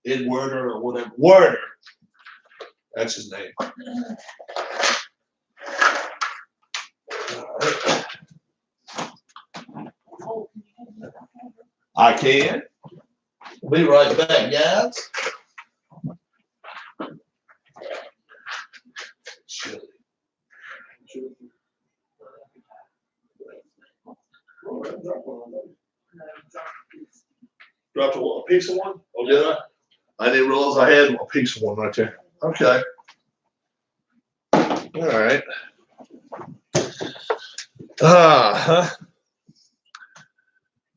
or whatever. Werner. That's his name. I can. Be right back, guys. Dropped a piece of one? Oh, did I? I didn't realize I had a piece of one right there. Okay. All right.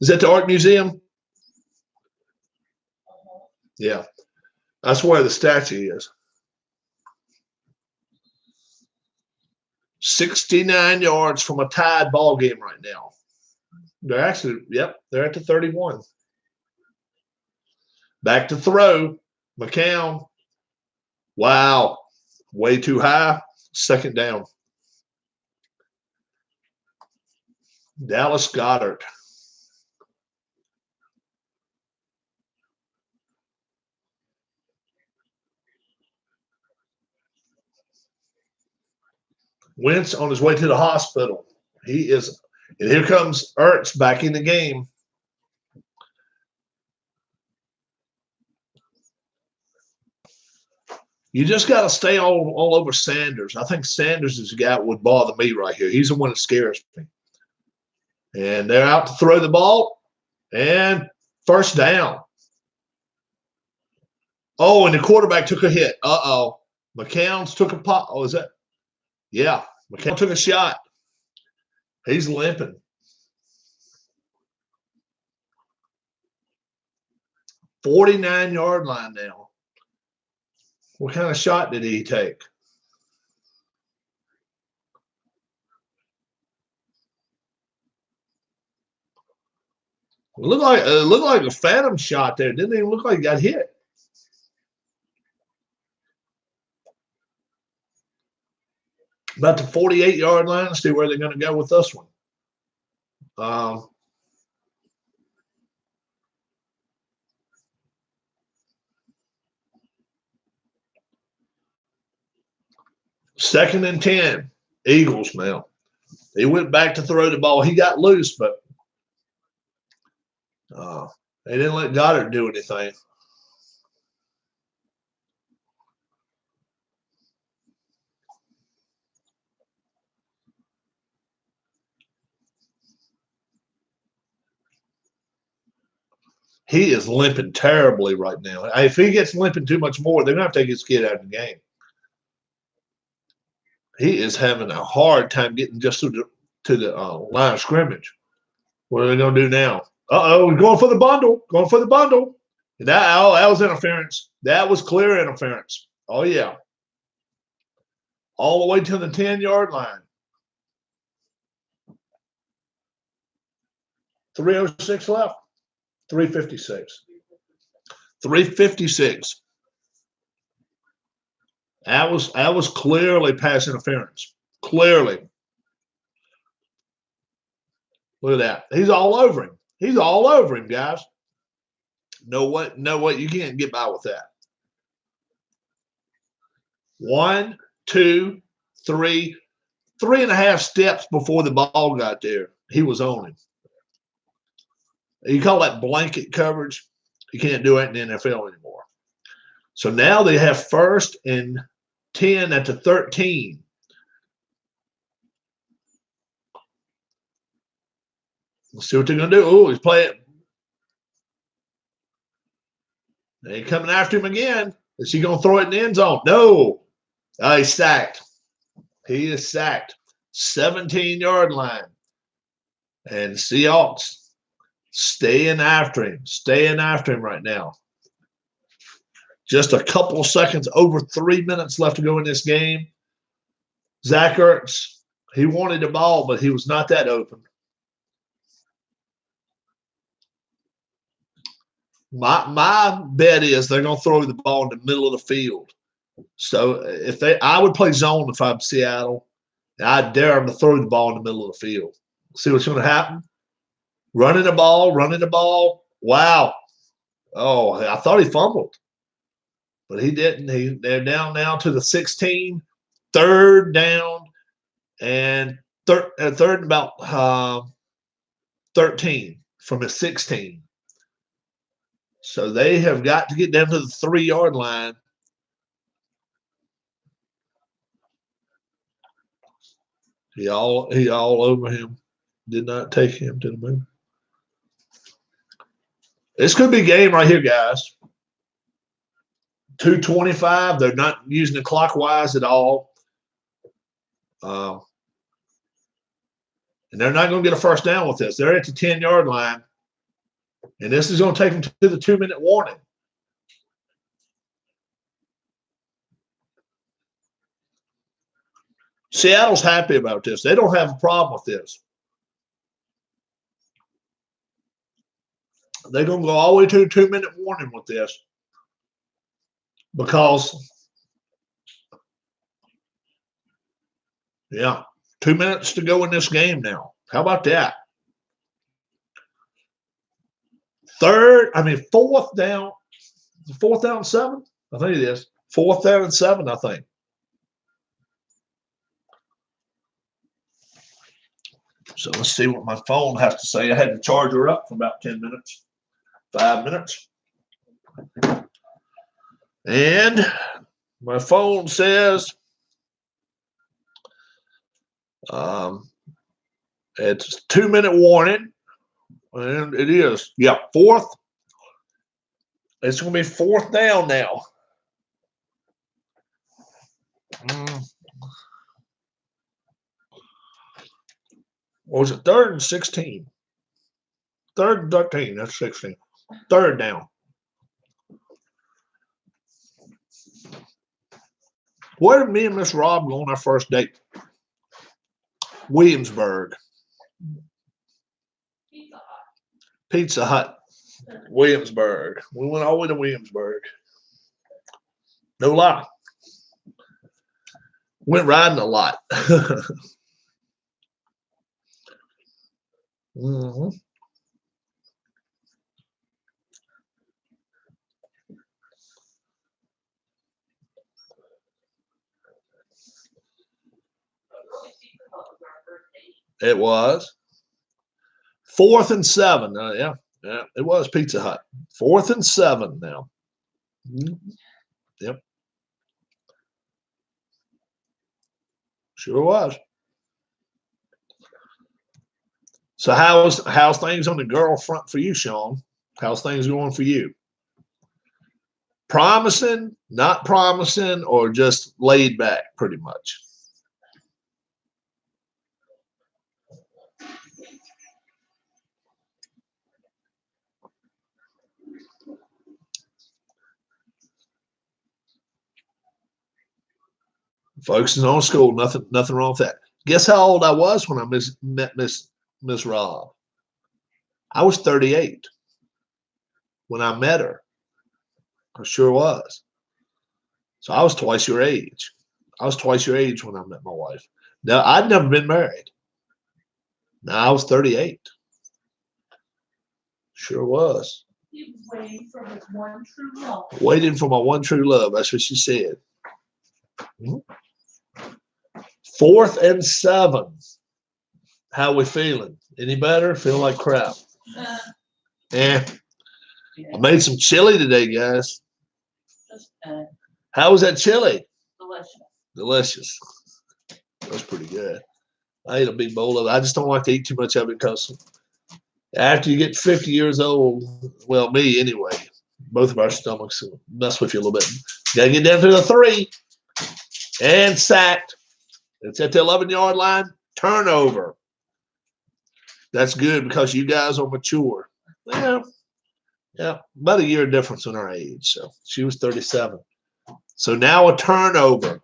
Is that the art museum? Yeah. That's where the statue is. 69 yards from a tied ball game right now. They're actually, they're at the 31. Back to throw. McCown. Wow. Way too high. Second down. Dallas Goedert. Wentz on his way to the hospital. He is, and here comes Ertz back in the game. You just got to stay all over Sanders. I think Sanders is the guy that would bother me right here. He's the one that scares me. And they're out to throw the ball. And first down. Oh, and the quarterback took a hit. Uh-oh. McCown's took a pot. Oh, is that? Yeah. McCown took a shot. He's limping. "49-yard line now. What kind of shot did he take? It looked like a phantom shot there. Didn't even look like he got hit. About the 48-yard line. Let's see where they're going to go with this one. Second and 10. Eagles now. He went back to throw the ball. He got loose, but they didn't let Goddard do anything. He is limping terribly right now. If he gets limping too much more, they're going to have to take his kid out of the game. He is having a hard time getting just to the line of scrimmage. What are they going to do now? Uh-oh, going for the bundle. Going for the bundle. And that was interference. That was clear interference. Oh, yeah. All the way to the 10-yard line. 3:06 left. 3:56. 3:56. That was clearly pass interference. Clearly. Look at that. He's all over him. He's all over him, guys. No what? You can't get by with that. 1, 2, 3, 3.5 steps before the ball got there. He was on him. You call that blanket coverage. You can't do it in the NFL anymore. So now they have 1st and 10 at the 13. Let's see what they're going to do. Oh, he's playing. They coming after him again. Is he going to throw it in the end zone? No. He's sacked. He is sacked. 17-yard line. And Seahawks staying after him right now. Just a couple of seconds, over 3 minutes left to go in this game. Zach Ertz, he wanted the ball, but he was not that open. My bet is they're going to throw the ball in the middle of the field. So I would play zone if I'm Seattle. I dare them to throw the ball in the middle of the field. See what's going to happen. Running the ball. Wow. Oh, I thought he fumbled, but he didn't. They're down now to the 16, third down, and third and about 13 from the 16. So they have got to get down to the 3-yard line. He all over him. Did not take him to the moon. This could be a game right here, guys. 2:25. They're not using it clockwise at all. And they're not going to get a first down with this. They're at the 10-yard line. And this is going to take them to the 2-minute warning. Seattle's happy about this. They don't have a problem with this. They're going to go all the way to the 2-minute warning with this because, 2 minutes to go in this game now. How about that? Fourth down 7? I think it is. 4th down and 7, I think. So let's see what my phone has to say. I had to charge her up for about 10 minutes, 5 minutes. And my phone says it's 2-minute warning. And it is. Yeah, 4th. It's going to be 4th down now. What was it? 3rd and 16. 3rd and 13. That's 16. 3rd down. Where did me and Miss Rob go on our first date? Williamsburg. Pizza Hut. Williamsburg. We went all the way to Williamsburg. No lie. Went riding a lot. Mm-hmm. It was 4th and 7. Yeah, it was Pizza Hut. 4th and 7 now. Yep. Sure was. So how's things on the girl front for you, Sean? How's things going for you? Promising, not promising, or just laid back pretty much? Focusing on school, nothing wrong with that. Guess how old I was when I met Miss Rob? I was 38 when I met her. I sure was. So I was twice your age. I was twice your age when I met my wife. Now, I'd never been married. Now, I was 38. Sure was. He was waiting for his one true love. Waiting for my one true love. That's what she said. 4th and 7. How we feeling? Any better? Feel like crap? I made some chili today, guys. How was that chili? Delicious. That's pretty good. I ate a big bowl of it. I just don't like to eat too much of it because After you get 50 years old, well, me anyway, both of our stomachs mess with you a little bit. Got to get down to the 3 and sacked. It's at the 11-yard line. Turnover. That's good because you guys are mature. Yeah, about a year difference in our age. So she was 37. So now a turnover.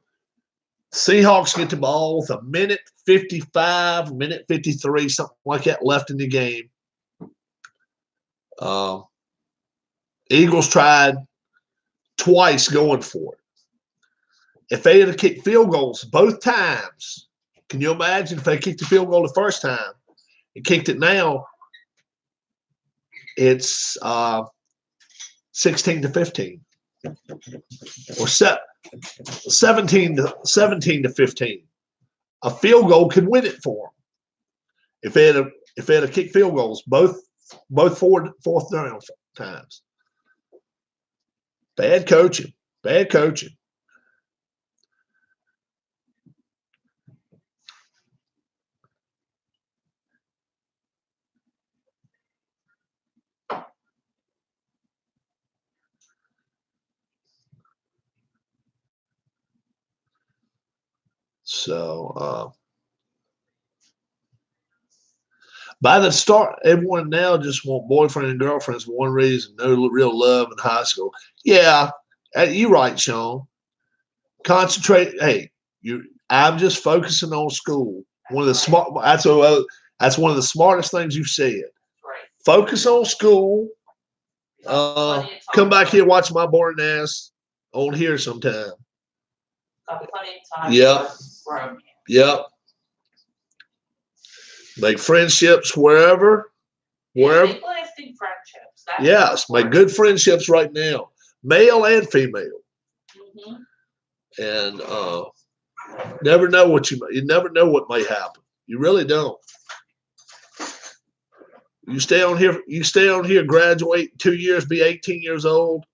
Seahawks get the ball with a minute 55, minute 53, something like that left in the game. Eagles tried twice going for it. If they had kicked field goals both times, can you imagine if they kicked the field goal the first time and kicked it now? It's 16-15 or 17 to 15. A field goal could win it for them if they had a kick field goals both fourth down times. Bad coaching. So by the start, everyone now just want boyfriend and girlfriends for one reason, no real love in high school. Yeah, you're right, Sean. Concentrate. Hey, I'm just focusing on school. That's one of the smartest things you've said. Right. Focus on school. Come back here, watch my boring ass on here sometime. Got plenty of time. Yep. Make friendships wherever. Make lasting friendships. Yes, make good friendships right now, male and female. Mm-hmm. And never know you never know what may happen. You really don't. You stay on here, graduate 2 years, be 18 years old.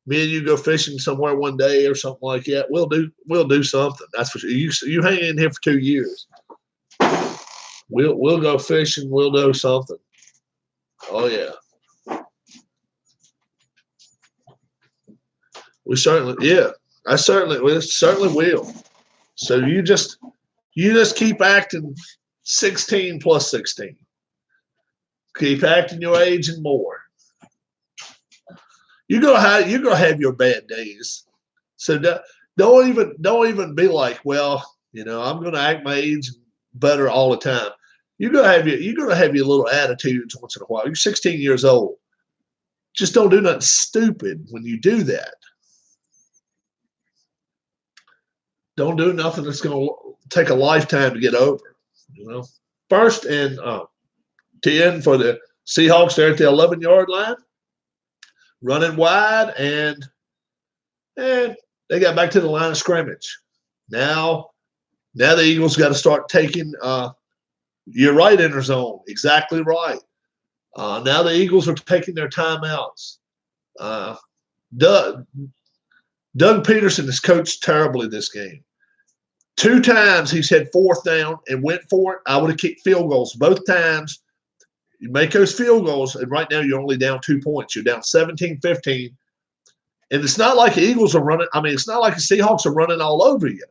Me and you go fishing somewhere one day or something like that. We'll do something. That's for sure. You hang in here for 2 years. We'll go fishing. We'll do something. Oh yeah. We certainly will. So you just keep acting 16 plus 16. Keep acting your age and more. You're gonna have your bad days. So don't even be like, well, I'm gonna act my age better all the time. You're gonna have your little attitudes once in a while. You're 16 years old. Just don't do nothing stupid when you do that. Don't do nothing that's gonna take a lifetime to get over. First and 10 for the Seahawks there at the 11-yard line. Running wide, and they got back to the line of scrimmage. Now the Eagles got to start taking you're right, in their zone. Exactly right. Now the Eagles are taking their timeouts. Doug Peterson has coached terribly this game. 2 times he's had 4th down and went for it. I would have kicked field goals both times. You make those field goals, and right now you're only down 2 points. You're down 17-15. And it's not like the Eagles are running. I mean, it's not like the Seahawks are running all over you.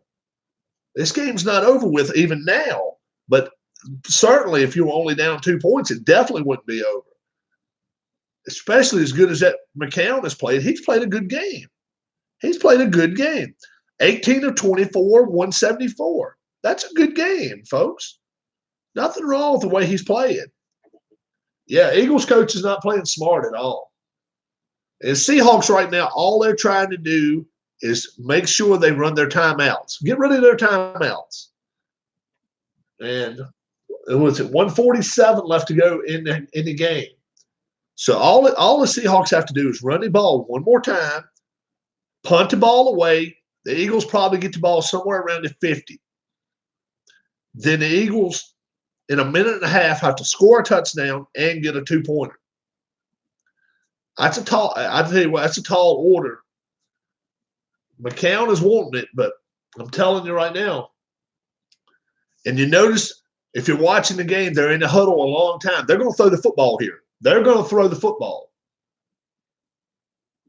This game's not over with even now. But certainly if you were only down 2 points, it definitely wouldn't be over. Especially as good as that McCown has played. He's played a good game. 18 of 24, 174. That's a good game, folks. Nothing wrong with the way he's playing. Yeah, Eagles coach is not playing smart at all. And Seahawks right now, all they're trying to do is make sure they run their timeouts. Get rid of their timeouts. And it was 147 left to go in the game. So all the Seahawks have to do is run the ball one more time, punt the ball away. The Eagles probably get the ball somewhere around the 50. Then the Eagles, in a minute and a half, have to score a touchdown and get a 2-pointer. I tell you what, that's a tall order. McCown is wanting it, but I'm telling you right now. And you notice If you're watching the game, they're in the huddle a long time. They're going to throw the football here. They're going to throw the football.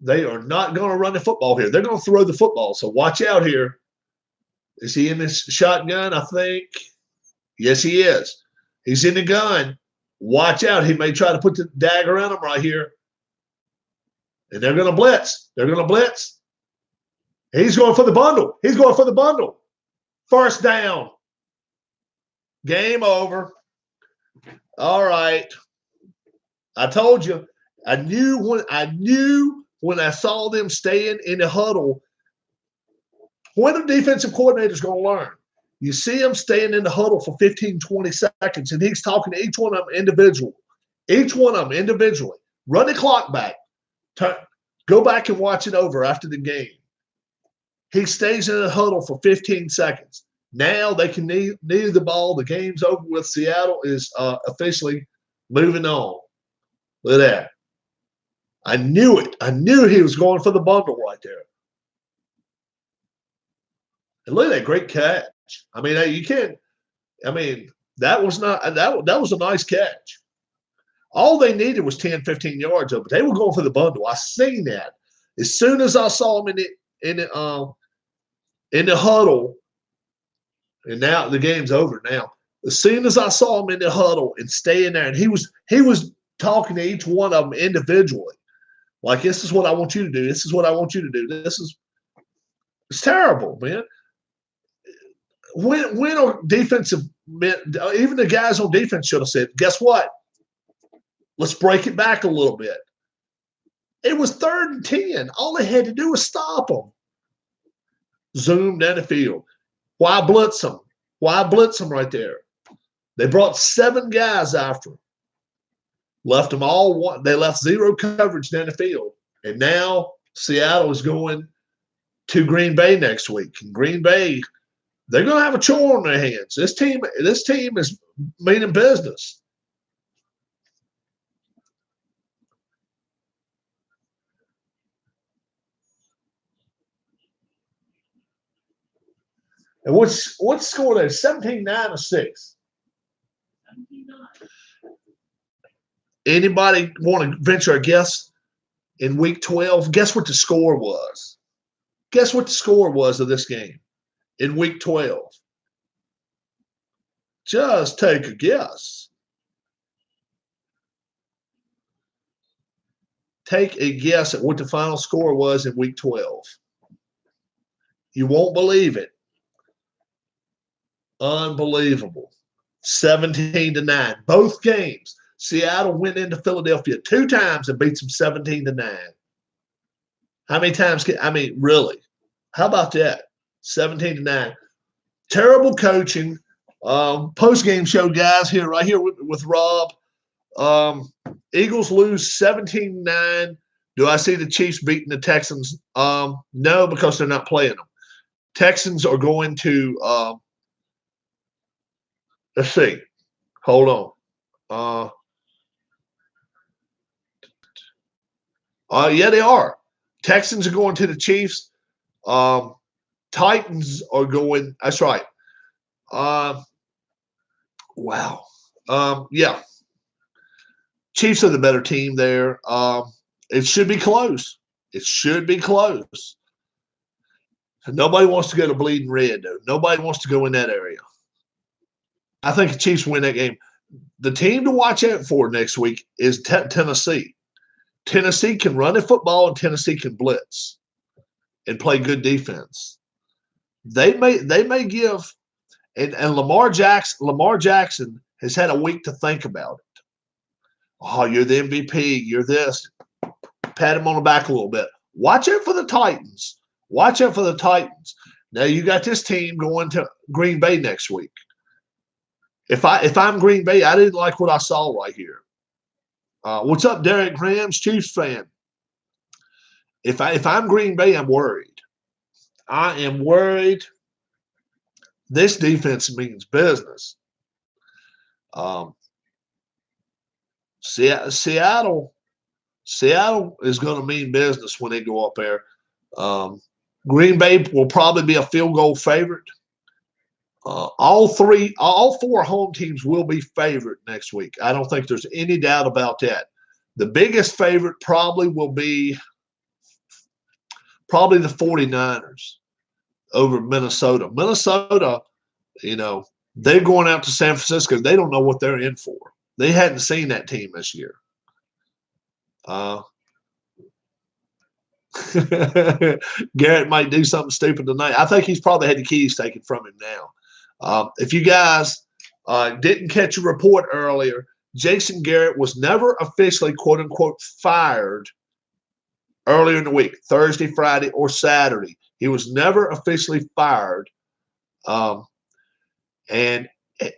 They are not going to run the football here. They're going to throw the football. So watch out here. Is he in this shotgun? I think. Yes, he is. He's in the gun. Watch out. He may try to put the dagger in him right here. And they're going to blitz. They're going to blitz. He's going for the bundle. He's going for the bundle. First down. Game over. All right. I told you. I knew when I saw them staying in the huddle, when a defensive coordinator is going to learn. You see him staying in the huddle for 15, 20 seconds, and he's talking to each one of them individually. Each one of them individually. Run the clock back. Go back and watch it over after the game. He stays in the huddle for 15 seconds. Now they can knee the ball. The game's over with. Seattle is officially moving on. Look at that. I knew it. I knew he was going for the bundle right there. And look at that great catch. I mean, you can't. I mean, that was a nice catch. All they needed was 10, 15 yards of it. They were going for the bundle. I seen that. As soon as I saw him in the huddle, and now the game's over now. As soon as I saw him in the huddle and staying there, and he was talking to each one of them individually. Like, this is what I want you to do. This is what I want you to do. It's terrible, man. When are defensive men, even the guys on defense should have said, guess what? Let's break it back a little bit. It was 3rd and 10. All they had to do was stop them. Zoom down the field. Why blitz them? Why blitz them right there? They brought 7 guys after them. Left them all one. They left 0 coverage down the field. And now Seattle is going to Green Bay next week. And Green Bay, they're going to have a chore on their hands. This team is meaning business. And what's the score there? 17-9 or 6? 17-9. Anybody want to venture a guess in week 12? Guess what the score was. Guess what the score was of this game in week 12. Just take a guess. Take a guess at what the final score was in week 12. You won't believe it. Unbelievable. 17-9. Both games. Seattle went into Philadelphia 2 times and beats them 17-9. How many times really? How about that? 17-9. Terrible coaching. Post-game show guys right here with Rob. Eagles lose 17-9. Do I see the Chiefs beating the Texans? No, because they're not playing them. Texans are going to let's see. Hold on. Yeah, they are. Texans are going to the Chiefs. Titans are going. That's right. Wow. Yeah. Chiefs are the better team there. It should be close. It should be close. Nobody wants to go to Bleeding Red, though. Nobody wants to go in that area. I think the Chiefs win that game. The team to watch out for next week is Tennessee. Tennessee can run the football and Tennessee can blitz and play good defense. They may give and Lamar Jackson has had a week to think about it. Oh, you're the MVP. You're this. Pat him on the back a little bit. Watch out for the Titans. Watch out for the Titans. Now you got this team going to Green Bay next week. If I'm Green Bay, I didn't like what I saw right here. What's up, Derek Rams, Chiefs fan? If I'm Green Bay, I'm worried. I am worried. This defense means business. Seattle is going to mean business when they go up there. Green Bay will probably be a field goal favorite. All four home teams will be favored next week. I don't think there's any doubt about that. The biggest favorite probably will be the 49ers over Minnesota. Minnesota, they're going out to San Francisco. They don't know what they're in for. They hadn't seen that team this year. Garrett might do something stupid tonight. I think he's probably had the keys taken from him now. If you guys didn't catch a report earlier, Jason Garrett was never officially, quote unquote, fired earlier in the week, Thursday, Friday, or Saturday. He was never officially fired. And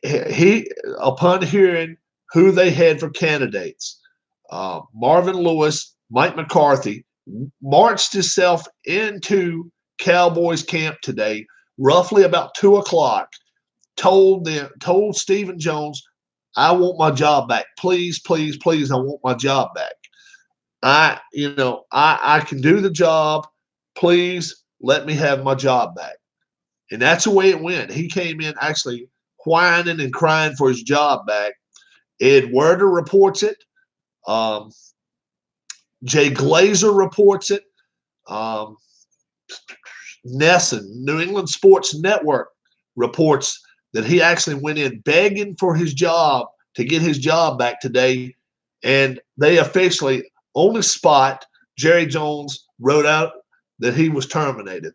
he, upon hearing who they had for candidates, Marvin Lewis, Mike McCarthy, marched himself into Cowboys camp today, roughly about 2 o'clock, told Stephen Jones, I want my job back. Please, please, please, I want my job back. I can do the job. Please let me have my job back. And that's the way it went. He came in actually whining and crying for his job back. Ed Werder reports it. Jay Glazer reports it. Nesson, New England Sports Network, reports that he actually went in begging for his job to get his job back today. And they officially, on the spot, Jerry Jones wrote out that he was terminated,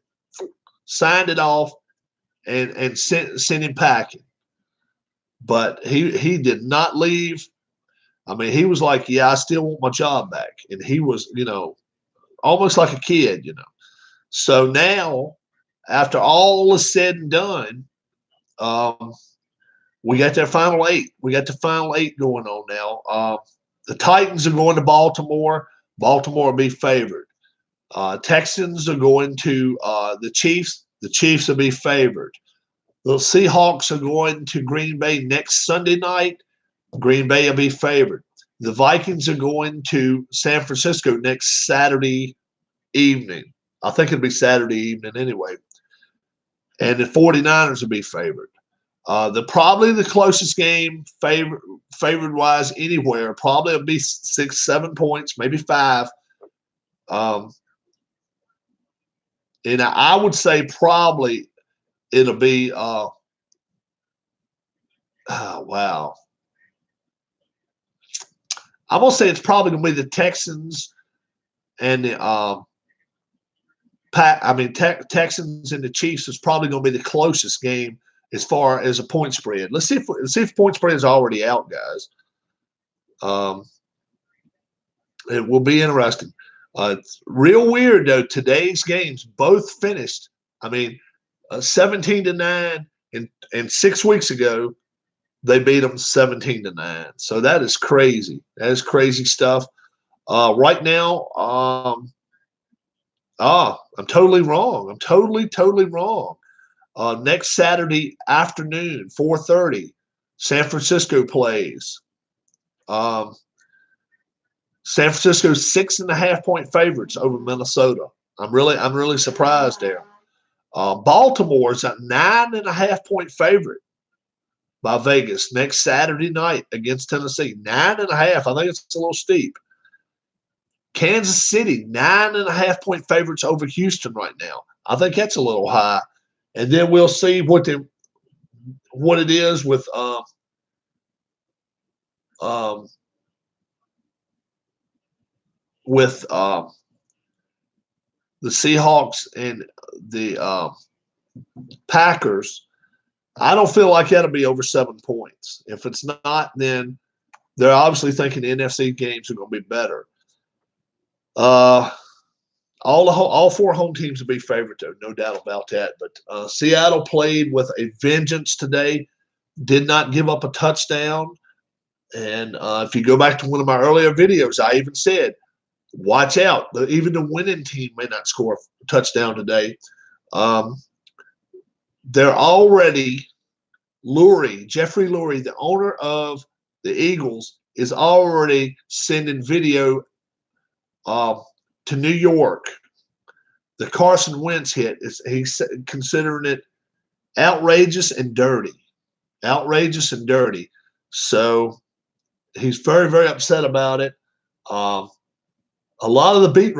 signed it off, and sent him packing. But he did not leave. I mean, he was like, yeah, I still want my job back. And he was, almost like a kid, So now, after all is said and done, we got their final 8. We got the final 8 going on now. The Titans are going to Baltimore. Baltimore will be favored. Texans are going to the Chiefs. The Chiefs will be favored. The Seahawks are going to Green Bay next Sunday night. Green Bay will be favored. The Vikings are going to San Francisco next Saturday evening. I think it'll be Saturday evening anyway. And the 49ers will be favored. Probably the closest game favored-wise anywhere probably will be 6, 7 points, maybe 5. And I would say probably it'll be wow. I'm going to say it's probably going to be the Texans and the Texans and the Chiefs is probably going to be the closest game as far as a point spread. Let's see if point spread is already out, guys. It will be interesting. It's real weird though. Today's games both finished. 17-9, and 6 weeks ago they beat them 17-9. So that is crazy. That is crazy stuff. Right now, I'm totally wrong. I'm totally wrong. Next Saturday afternoon, 4:30, San Francisco plays. San Francisco's 6.5-point favorites over Minnesota. I'm really surprised there. Baltimore's a 9.5-point favorite by Vegas next Saturday night against Tennessee. 9.5. I think it's a little steep. Kansas City, 9.5-point favorites over Houston right now. I think that's a little high. And then we'll see what it is with the Seahawks and the Packers. I don't feel like that'll be over 7 points. If it's not, then they're obviously thinking the NFC games are going to be better. All 4 home teams will be favored, though, no doubt about that. But Seattle played with a vengeance today, did not give up a touchdown. And if you go back to one of my earlier videos, I even said, watch out. Even the winning team may not score a touchdown today. They're already Jeffrey Lurie, the owner of the Eagles, is already sending video to New York. The Carson Wentz hit, he's considering it outrageous and dirty. Outrageous and dirty. So he's very, very upset about it. Um, a lot of the beat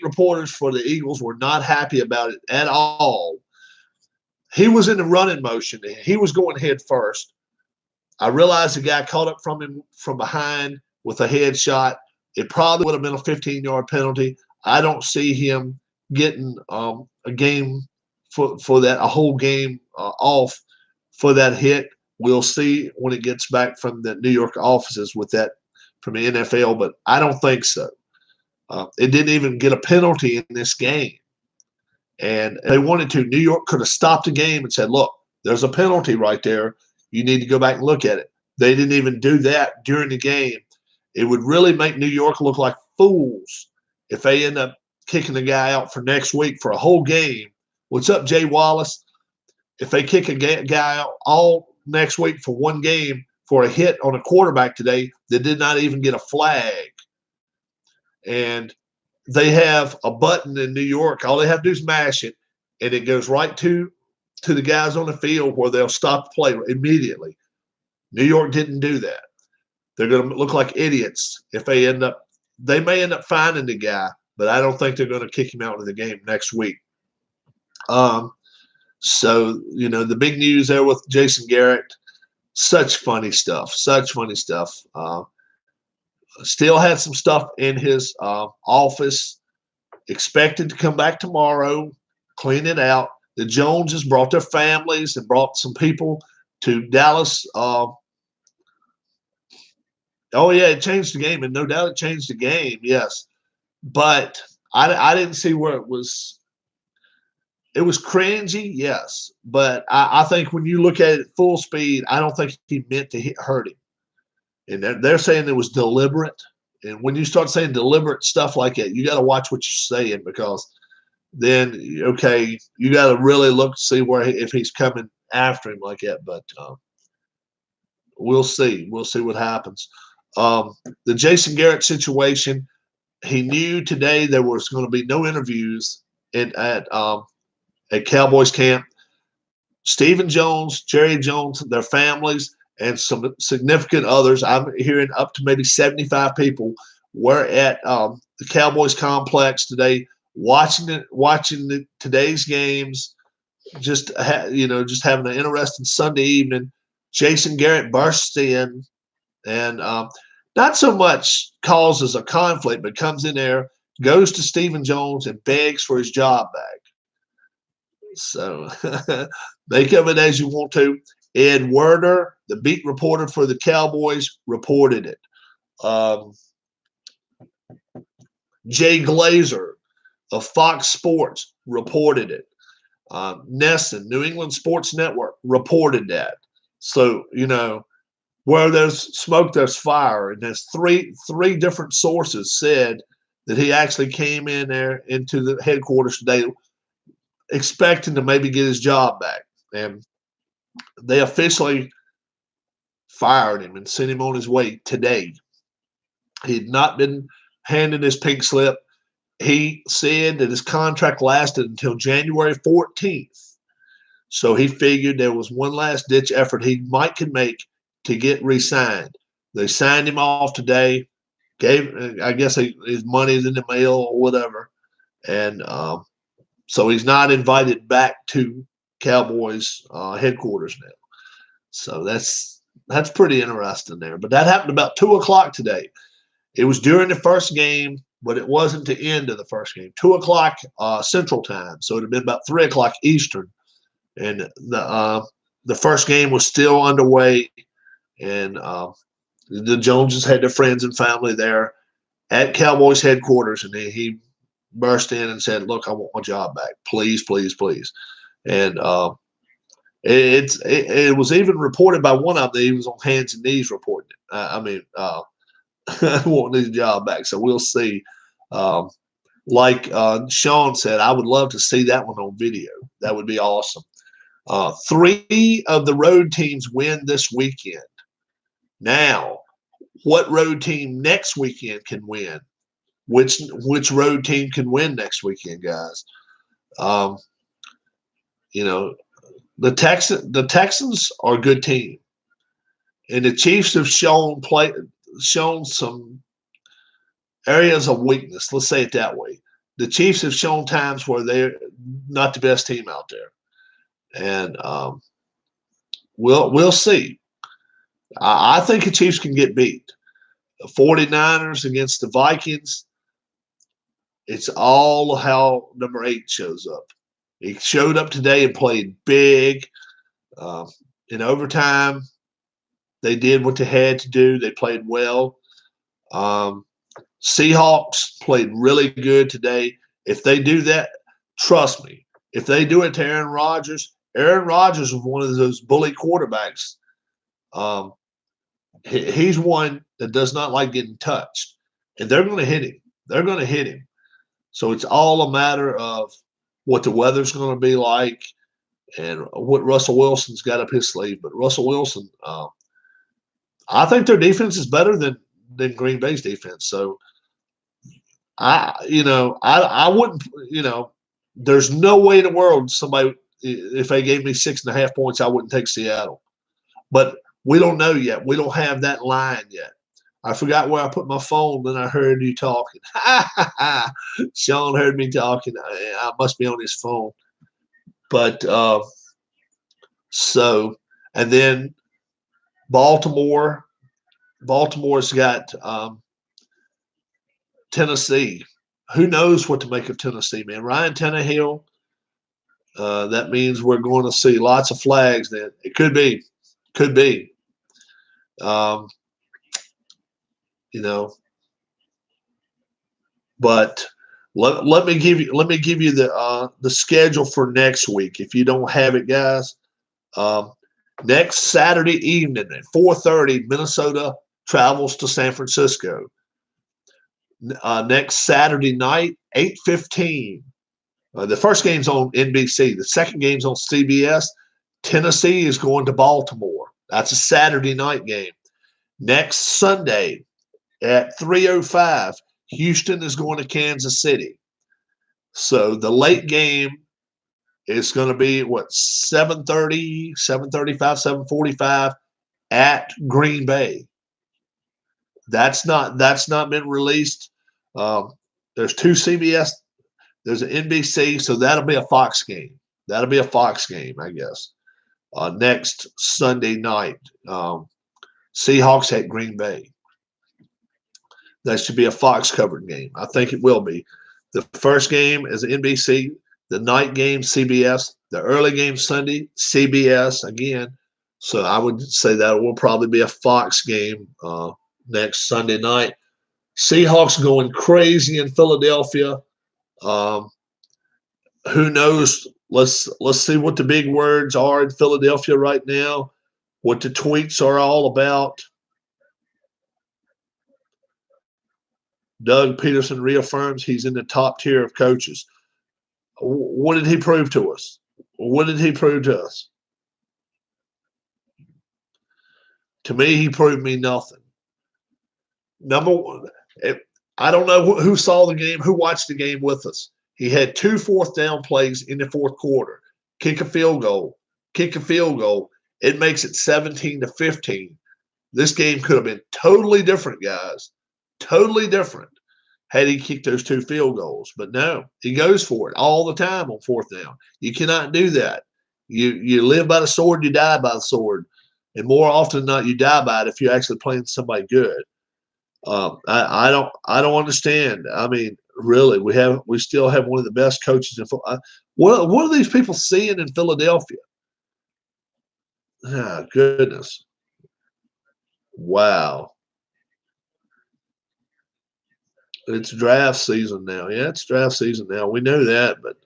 reporters for the Eagles were not happy about it at all. He was in the running motion. He was going head first. I realized the guy caught up from him from behind with a headshot. It probably would have been a 15-yard penalty. I don't see him getting a game for that, a whole game off for that hit. We'll see when it gets back from the New York offices with that from the NFL, but I don't think so. It didn't even get a penalty in this game. And if they wanted to, New York could have stopped the game and said, look, there's a penalty right there. You need to go back and look at it. They didn't even do that during the game. It would really make New York look like fools if they end up kicking the guy out for next week for a whole game. What's up, Jay Wallace? If they kick a guy out all next week for one game for a hit on a quarterback today that did not even get a flag, and they have a button in New York, all they have to do is mash it, and it goes right to the guys on the field where they'll stop the play immediately. New York didn't do that. They're going to look like idiots if they may end up finding the guy, but I don't think they're going to kick him out of the game next week. So, the big news there with Jason Garrett, such funny stuff. Still had some stuff in his office, expected to come back tomorrow, clean it out. The Joneses brought their families and brought some people to Dallas. It changed the game, and no doubt it changed the game, yes. But I didn't see where it was. It was cringy, yes. But I think when you look at it at full speed, I don't think he meant to hurt him. And they're saying it was deliberate. And when you start saying deliberate stuff like that, you got to watch what you're saying, because then, okay, you got to really look to see if he's coming after him like that. But we'll see. We'll see what happens. The Jason Garrett situation, he knew today there was going to be no interviews at Cowboys camp. Stephen Jones, Jerry Jones, their families, and some significant others, I'm hearing up to maybe 75 people, were at the Cowboys complex today, watching today's games, just having an interesting Sunday evening. Jason Garrett bursts in and not so much causes a conflict, but comes in there, goes to Stephen Jones and begs for his job back. So make of it as you want to. Ed Werder, the beat reporter for the Cowboys, reported it. Jay Glazer of Fox Sports reported it. Nesson, New England Sports Network, reported that. So, where there's smoke, there's fire. And there's three different sources said that he actually came in there into the headquarters today expecting to maybe get his job back. And they officially fired him and sent him on his way today. He had not been handed his pink slip. He said that his contract lasted until January 14th. So he figured there was one last ditch effort he could make to get re-signed. They signed him off today, I guess his money's in the mail or whatever. And so he's not invited back to Cowboys headquarters now. So that's pretty interesting there. But that happened about 2:00 today. It was during the first game, but it wasn't the end of the first game. 2:00 Central Time, so it had been about 3:00 Eastern, and the first game was still underway, and the Joneses had their friends and family there at Cowboys headquarters, and he burst in and said, "Look, I want my job back, please, please, please." And it was even reported by one of them that he was on hands and knees reporting it. Wanting his job back. So we'll see. Like Sean said, I would love to see that one on video. That would be awesome. 3 of the road teams win this weekend. Now, what road team next weekend can win? Which road team can win next weekend, guys? The Texans are a good team, and the Chiefs have shown some areas of weakness. Let's say it that way. The Chiefs have shown times where they're not the best team out there, and we'll see. I think the Chiefs can get beat. The 49ers against the Vikings. It's all how number 8 shows up. He showed up today and played big. In overtime, they did what they had to do. They played well. Seahawks played really good today. If they do that, trust me, if they do it to Aaron Rodgers was one of those bully quarterbacks. He's one that does not like getting touched, and they're going to hit him. They're going to hit him. So it's all a matter of what the weather's going to be like and what Russell Wilson's got up his sleeve. But Russell Wilson, I think their defense is better than Green Bay's defense. So I wouldn't, there's no way in the world somebody, if they gave me 6.5 points, I wouldn't take Seattle. But we don't know yet. We don't have that line yet. I forgot where I put my phone, then I heard you talking. Sean heard me talking. I must be on his phone. But and then Baltimore's got Tennessee. Who knows what to make of Tennessee, man? Ryan Tannehill, that means we're going to see lots of flags then. It could be. Could be. But let me give you the schedule for next week if you don't have it, guys. Next Saturday evening at 4:30, Minnesota travels to San Francisco. Next Saturday night, 8:15. The first game's on NBC. The second game's on CBS. Tennessee is going to Baltimore. That's a Saturday night game. Next Sunday at 3:05, Houston is going to Kansas City. So the late game is going to be, 7:30, 7:35, 7:45 at Green Bay. That's not been released. There's 2 CBS. There's an NBC, so that'll be a Fox game. That'll be a Fox game, I guess. Next Sunday night, Seahawks at Green Bay. That should be a Fox covered game. I think it will be. The first game is NBC. The night game, CBS. The early game Sunday, CBS again. So I would say that will probably be a Fox game next Sunday night. Seahawks going crazy in Philadelphia. Who knows? Let's see what the big words are in Philadelphia right now, what the tweets are all about. Doug Peterson reaffirms he's in the top tier of coaches. What did he prove to us? What did he prove to us? To me, he proved me nothing. Number one, I don't know who saw the game, who watched the game with us. He had 2 fourth down plays in the fourth quarter. Kick a field goal. It makes it 17-15. This game could have been totally different, guys. Totally different had he kicked those 2 field goals. But no, he goes for it all the time on fourth down. You cannot do that. You live by the sword, you die by the sword. And more often than not, you die by it if you're actually playing somebody good. I don't understand. I mean, really, we still have one of the best coaches in football. What are these people seeing in Philadelphia? Ah, goodness. Wow. It's draft season now. Yeah, it's draft season now. We know that, but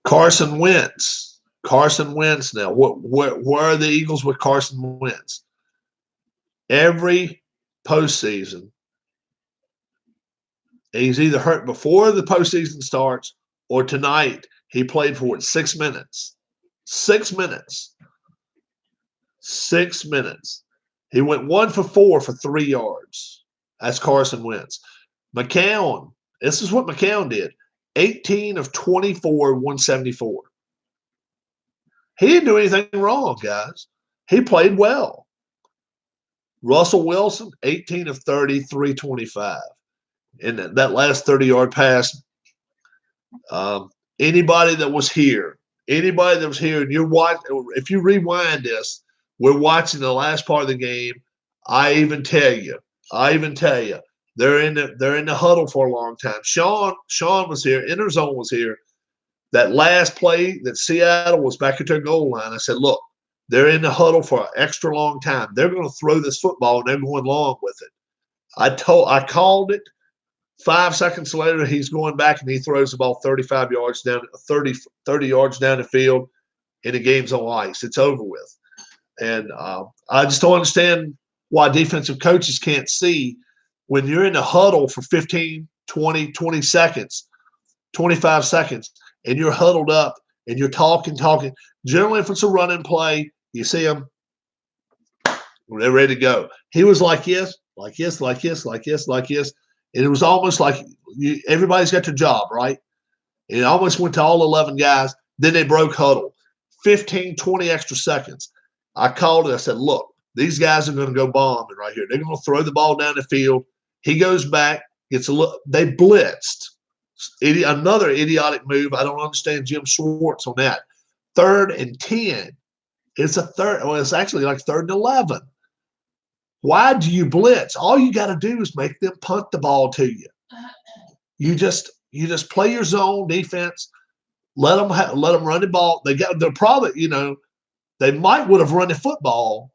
Carson Wentz. Now. Where are the Eagles with Carson Wentz? Every postseason, he's either hurt before the postseason starts or tonight he played for 6 minutes. 6 minutes. 6 minutes. He went 1 for 4 for 3 yards. That's Carson Wentz. McCown, this is what McCown did. 18 of 24, 174. He didn't do anything wrong, guys. He played well. Russell Wilson, 18 of 30, 325. And that last 30-yard pass, anybody that was here, and you're watching, if you rewind this, we're watching the last part of the game. I even tell you, they're in the huddle for a long time. Sean was here, Interzone was here. That last play that Seattle was back at their goal line, I said, look, they're in the huddle for an extra long time. They're going to throw this football, and they're going long with it. I called it. 5 seconds later, he's going back, and he throws the ball 35 yards down, 30 yards down the field, and the game's on ice. It's over with. And I just don't understand why defensive coaches can't see when you're in the huddle for 15, 20, 20 seconds, 25 seconds, and you're huddled up and you're talking. Generally, if it's a running play, you see them, they're ready to go. He was like this. And it was almost like everybody's got their job, right? And it almost went to all 11 guys. Then they broke huddle. 15, 20 extra seconds. I called it. I said, look, these guys are going to go bombing right here. They're going to throw the ball down the field. He goes back, gets a look. They blitzed. Another idiotic move. I don't understand Jim Schwartz on that. 3rd and 10. It's it's actually like 3rd and 11. Let do you blitz? All you got to do is make them punt the ball to you. You just play your zone defense. Let them run the ball. They're probably, they would have run the football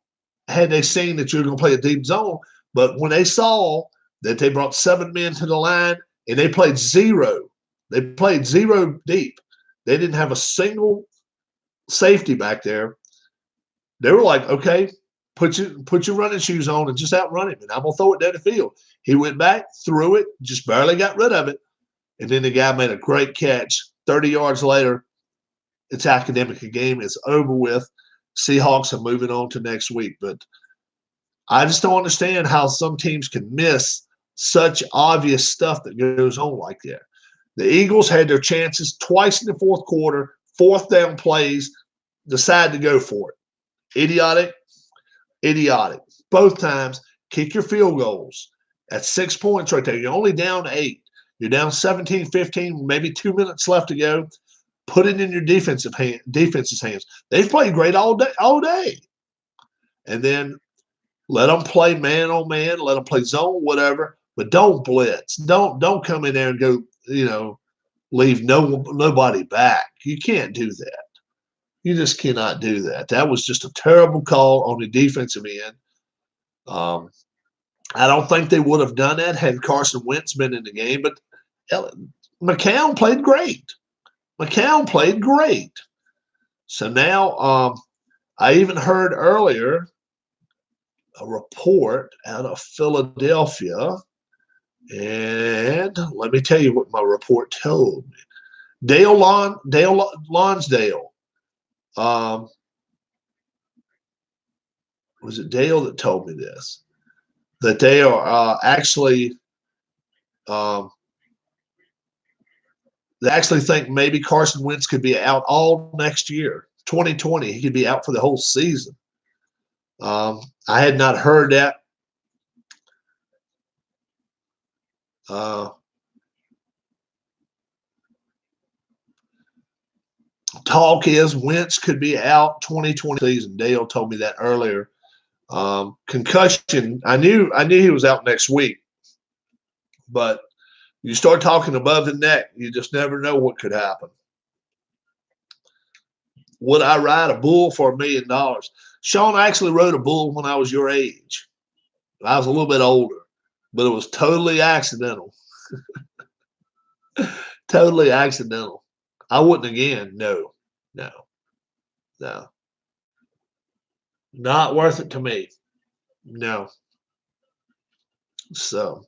had they seen that you're going to play a deep zone. But when they saw that they brought 7 men to the line and they played zero deep, they didn't have a single safety back there. They were like, okay, put your running shoes on and just outrun him, and I'm gonna throw it down the field. He went back, threw it, just barely got rid of it, and then the guy made a great catch. 30 yards later, it's academic. The game is over with. Seahawks are moving on to next week, but I just don't understand how some teams can miss such obvious stuff that goes on like that. The Eagles had their chances twice in the fourth quarter, 4th down plays, decided to go for it. Idiotic. Both times, kick your field goals. At 6 points right there. You're only down 8. You're down 17, 15, maybe 2 minutes left to go. Put it in your defense's hands. They've played great all day. And then let them play man on man, let them play zone, whatever, but don't blitz. Don't come in there and go, leave nobody back. You can't do that. You just cannot do that. That was just a terrible call on the defensive end. I don't think they would have done that had Carson Wentz been in the game, but McCown played great. So now I even heard earlier a report out of Philadelphia, and let me tell you what my report told me. Dale Lonsdale. Was it Dale that told me this? That they are they actually think maybe Carson Wentz could be out all next year, 2020. He could be out for the whole season. I had not heard that. Talk is Wentz could be out 2020 season. Dale told me that earlier. Concussion. I knew he was out next week, but you start talking above the neck, you just never know what could happen. Would I ride a bull for $1 million? Sean actually rode a bull when I was your age. I was a little bit older, but it was totally accidental. Totally accidental. I wouldn't again. No. Not worth it to me. No. So,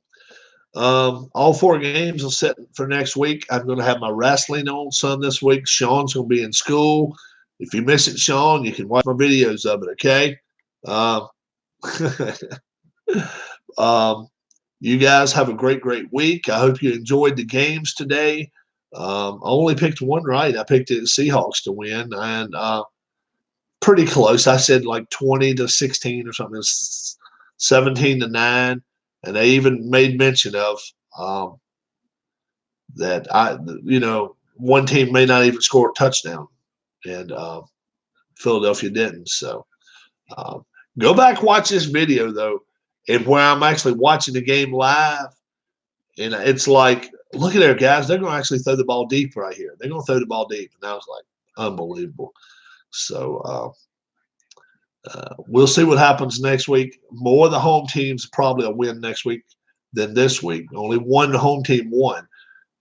all 4 games are set for next week. I'm going to have my wrestling on Sun this week. Sean's going to be in school. If you miss it, Sean, you can watch my videos of it, okay? Um, you guys have a great, great week. I hope you enjoyed the games today. I only picked one right. I picked the Seahawks to win, and pretty close. I said like 20-16 or something, 17-9, and they even made mention of that one team may not even score a touchdown, and Philadelphia didn't. So um, go back, watch this video though, and where I'm actually watching the game live, and it's like, look at there, guys. They're going to actually throw the ball deep right here. They're going to throw the ball deep, and I was like, unbelievable. So we'll see what happens next week. More of the home teams probably will win next week than this week. Only one home team won.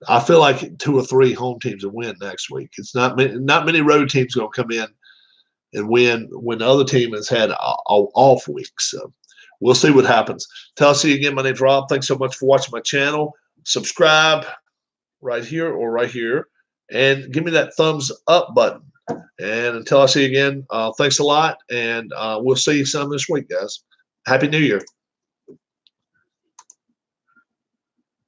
I feel like 2 or 3 home teams will win next week. It's not many road teams going to come in and win when the other team has had a off week. So we'll see what happens. Till I see you again, my name's Rob. Thanks so much for watching my channel. Subscribe right here or right here, and give me that thumbs up button. And until I see you again, thanks a lot, and we'll see you some this week, guys. Happy New Year.